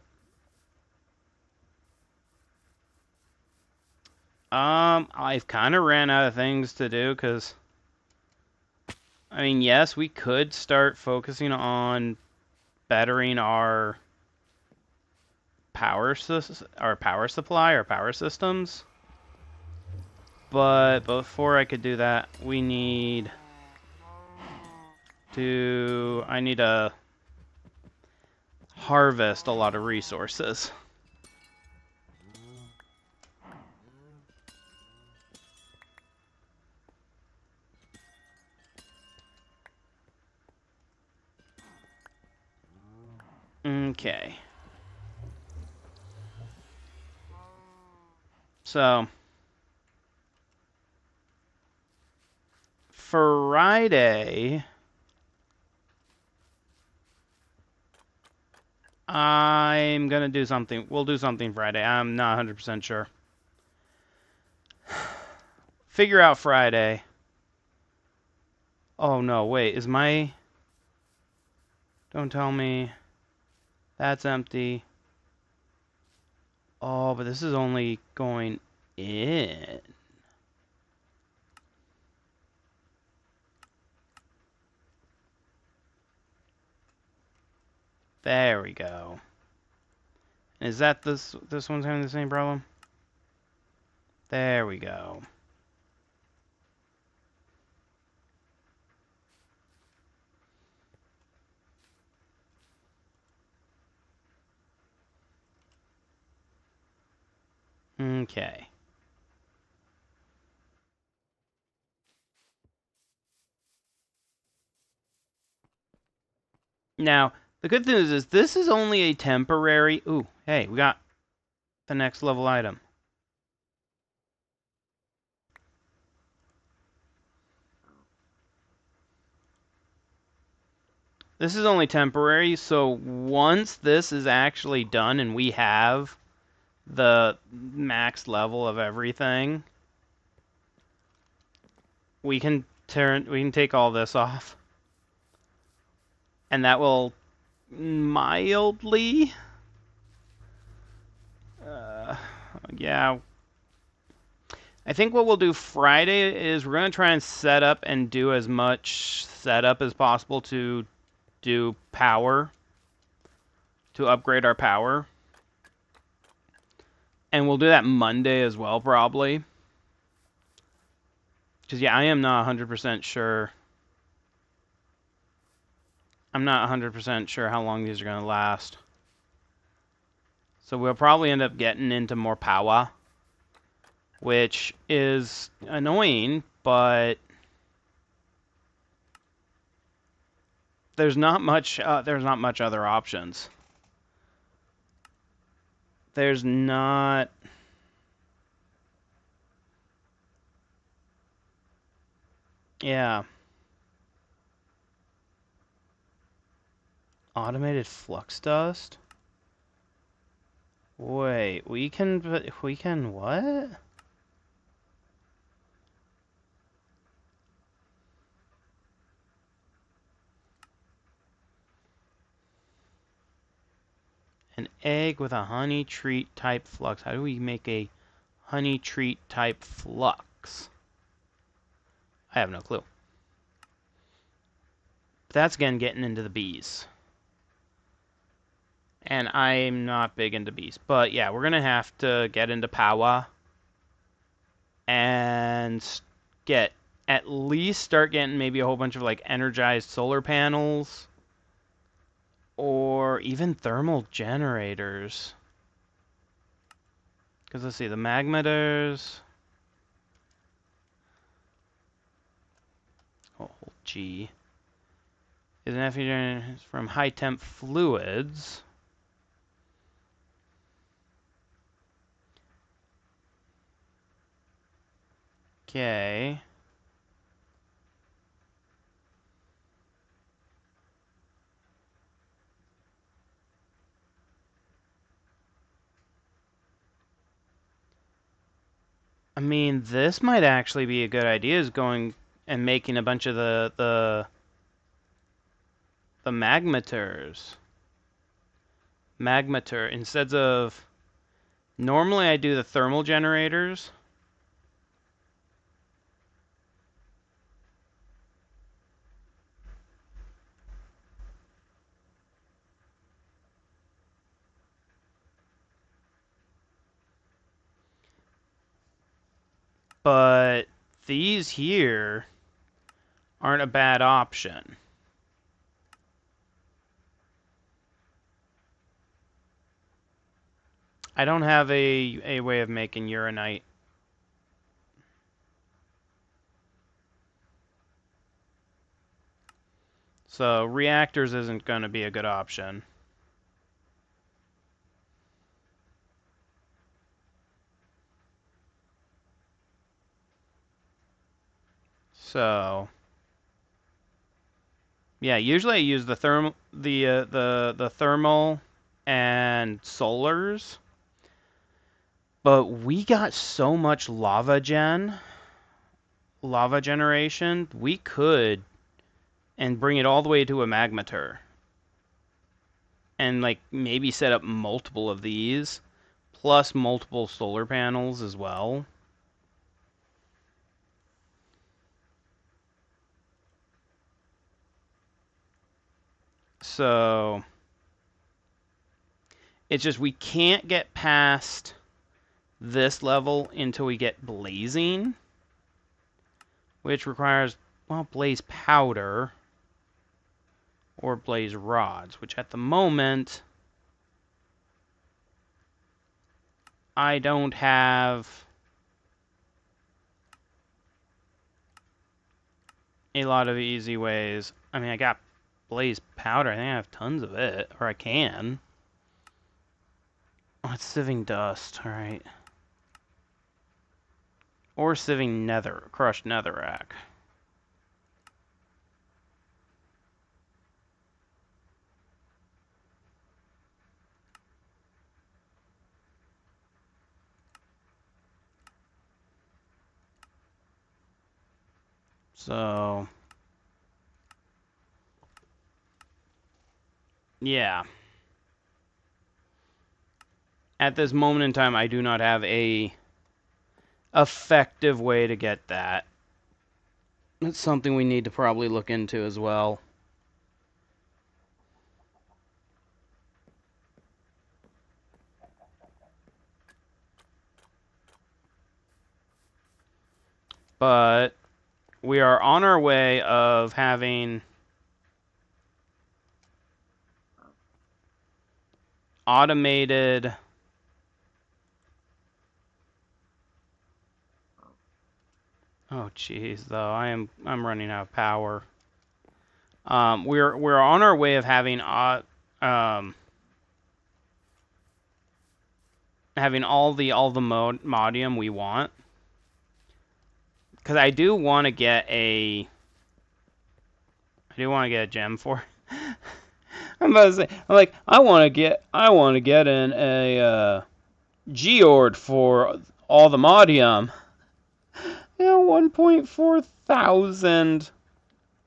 I've kind of ran out of things to do, because, I mean, yes, we could start focusing on bettering our power supply, our power systems. But before I could do that, I need to harvest a lot of resources. Okay. So, Friday, I'm gonna do something. We'll do something Friday. I'm not 100% sure. Figure out Friday. Oh no, wait, is my... Don't tell me. That's empty. Oh, but this is only going in. There we go. Is that this one's having the same problem? There we go. Okay. Now, the good news is this is only a temporary... Ooh, hey, we got the next level item. This is only temporary, so once this is actually done and we have the max level of everything, we can take all this off. And that will mildly... yeah. I think what we'll do Friday is we're going to try and set up and do as much setup as possible to do power, to upgrade our power. And we'll do that Monday as well, probably. Because, yeah, I am not 100% sure. I'm not 100% sure how long these are going to last. So we'll probably end up getting into more power, which is annoying, but there's not much other options. There's not... Yeah. Automated flux dust? Wait, we can what? An egg with a honey treat type flux. How do we make a honey treat type flux? I have no clue. That's again getting into the bees. And I'm not big into bees. But yeah, we're going to have to get into power. And get at least start getting maybe a whole bunch of like energized solar panels. Or even thermal generators. Because let's see, the magmators. Oh, G. Is an effluent from high temp fluids. Okay. I mean, this might actually be a good idea, is going and making a bunch of the magmators. Magmator. Instead of... Normally I do the thermal generators. But these here aren't a bad option. I don't have a way of making uranite. So reactors isn't going to be a good option. So yeah, usually I use the thermal and solars. But we got so much lava generation, we could and bring it all the way to a magmator. And like maybe set up multiple of these plus multiple solar panels as well. So it's just we can't get past this level until we get blazing, which requires, well, blaze powder or blaze rods, which at the moment I don't have a lot of easy ways. I mean, I got blaze powder. I think I have tons of it, or I can. Oh, it's sieving dust. All right. Or sieving crushed netherrack. So, yeah. At this moment in time, I do not have a effective way to get that. That's something we need to probably look into as well. But we are on our way of having automated oh jeez, though I'm running out of power. We're on our way of having having all the Moddium we want, because I do want to get a gem for. I'm about to say, I'm like, I want to get in a geord for all the Moddium. 1.4 thousand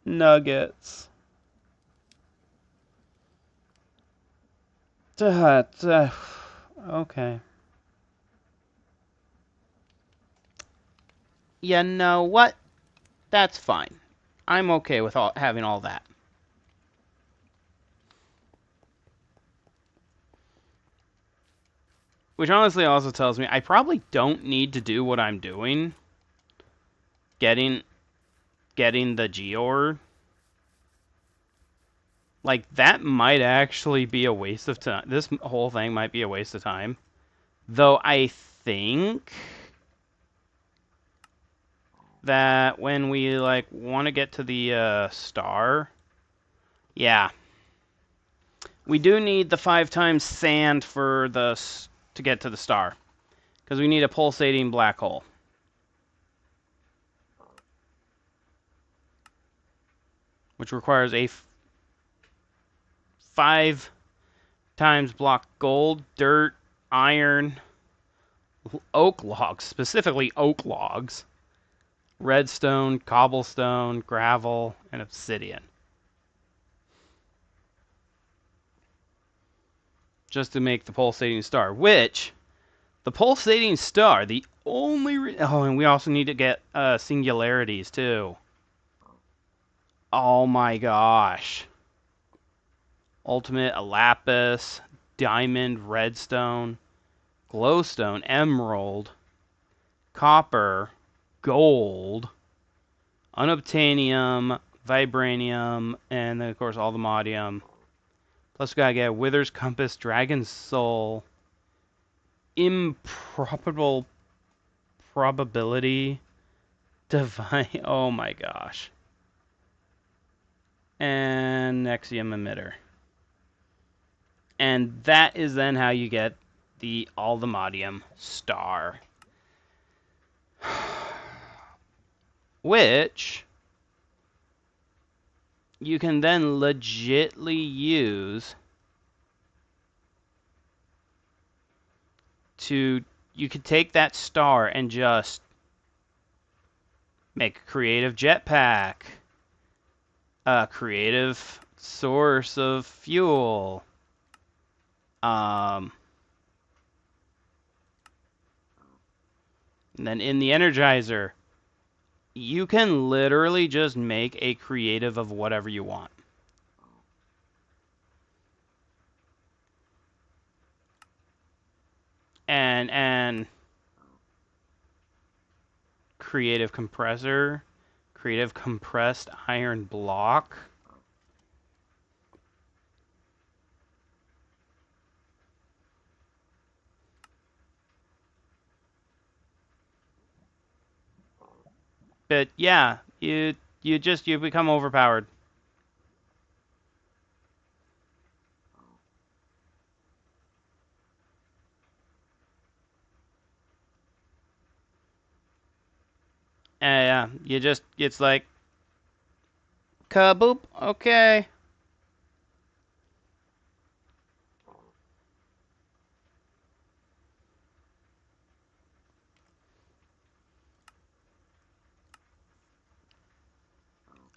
nuggets. Okay. You know what? That's fine. I'm okay with having all that. Which honestly also tells me I probably don't need to do what I'm doing. Getting the Geor. Like, that might actually be a waste of time. This whole thing might be a waste of time. Though I think that when we, like, want to get to the star... Yeah. We do need the 5 times sand for to get to the star. Because we need a pulsating black hole. Which requires a 5 times block gold, dirt, iron, oak logs, specifically oak logs, redstone, cobblestone, gravel, and obsidian. Just to make the pulsating star, which, the pulsating star, the only... oh, and we also need to get singularities, too. Oh my gosh. Ultimate, a lapis, diamond, redstone, glowstone, emerald, copper, gold, unobtainium, vibranium, and then of course all the Moddium. Plus we gotta get Wither's Compass, Dragon's Soul, Improbable Probability, Divine... oh my gosh. And Nexium Emitter. And that is then how you get all the Moddium star. Which you can then legitly use to... you could take that star and just make a creative jetpack, a creative source of fuel, and then in the Energizer, you can literally just make a creative of whatever you want. And creative compressor, creative compressed iron block. But yeah, you become overpowered. Yeah, it's like, kaboop, okay.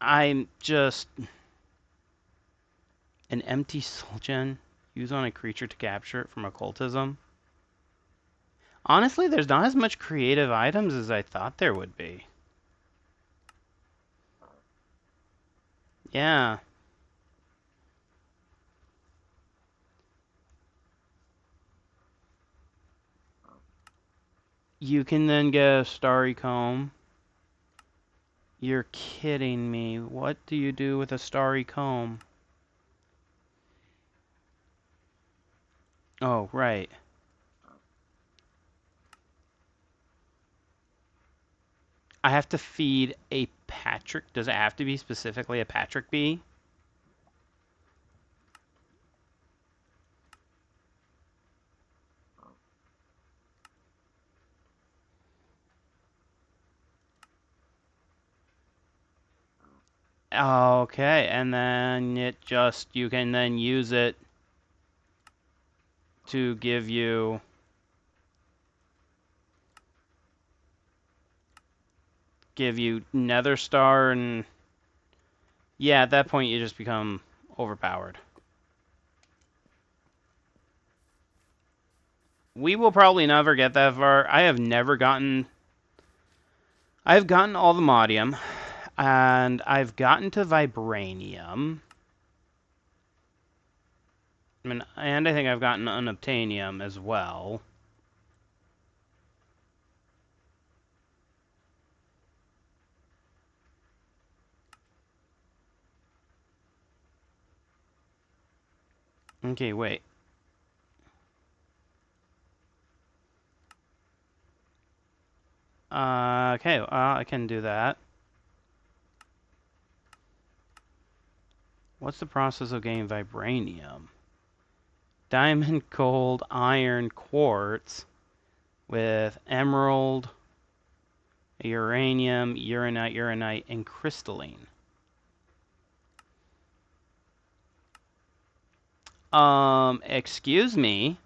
I'm just... an empty soul gem used on a creature to capture it from occultism. Honestly, there's not as much creative items as I thought there would be. Yeah. You can then get a starry comb. You're kidding me. What do you do with a starry comb? Oh, right. I have to feed a Patrick. Does it have to be specifically a Patrick bee? Okay, and then you can then use it to give you Nether Star, and yeah, at that point you just become overpowered. We will probably never get that far. I've gotten all the Moddium, and I've gotten to Vibranium. And I think I've gotten Unobtainium as well. Okay, wait. Okay, I can do that. What's the process of getting Vibranium? Diamond, gold, iron, quartz with emerald, uranium, uranite, and crystalline. Excuse me?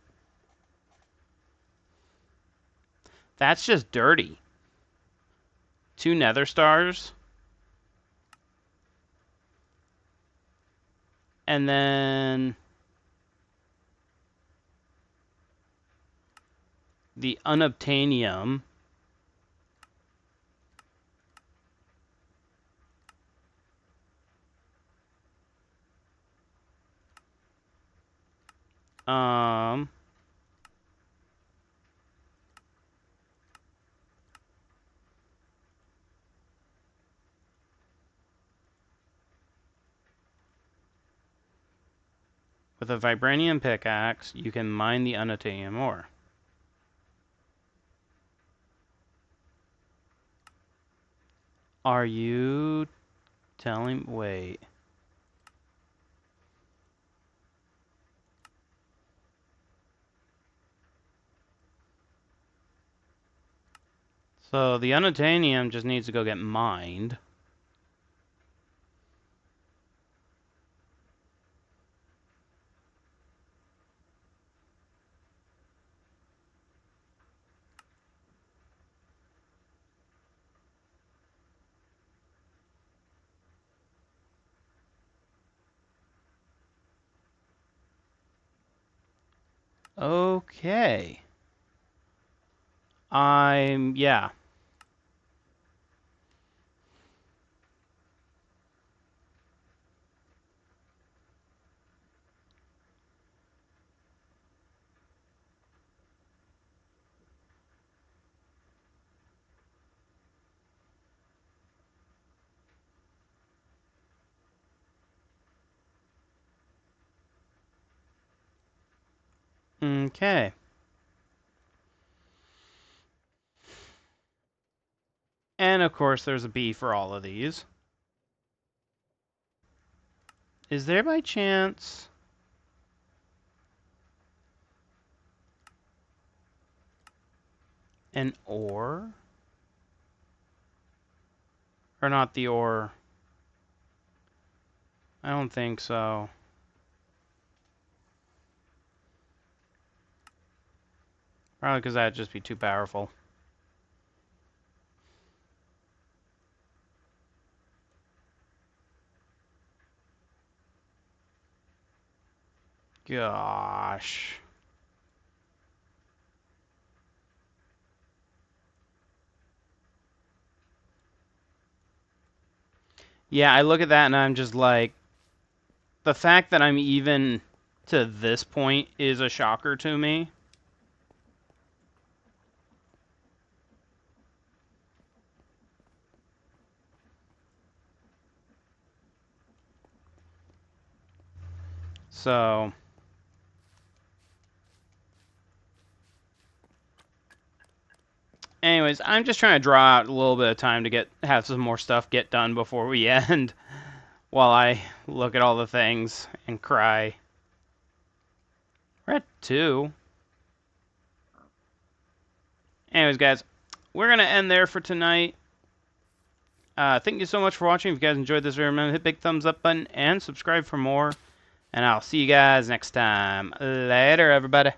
That's just dirty. 2 nether stars. And then the unobtainium. Um, with a vibranium pickaxe, you can mine the unobtainium ore. Are you telling... Wait. So the unobtainium just needs to go get mined. Okay. Yeah. Okay. And of course there's a B for all of these. Is there by chance an ore? Or not the ore? I don't think so. Probably because that'd just be too powerful. Gosh. Yeah, I look at that and I'm just like, the fact that I'm even to this point is a shocker to me. So, anyways, I'm just trying to draw out a little bit of time to have some more stuff get done before we end, while I look at all the things and cry. We're at 2. Anyways, guys, we're gonna end there for tonight. Thank you so much for watching. If you guys enjoyed this, remember hit big thumbs up button and subscribe for more. And I'll see you guys next time. Later, everybody.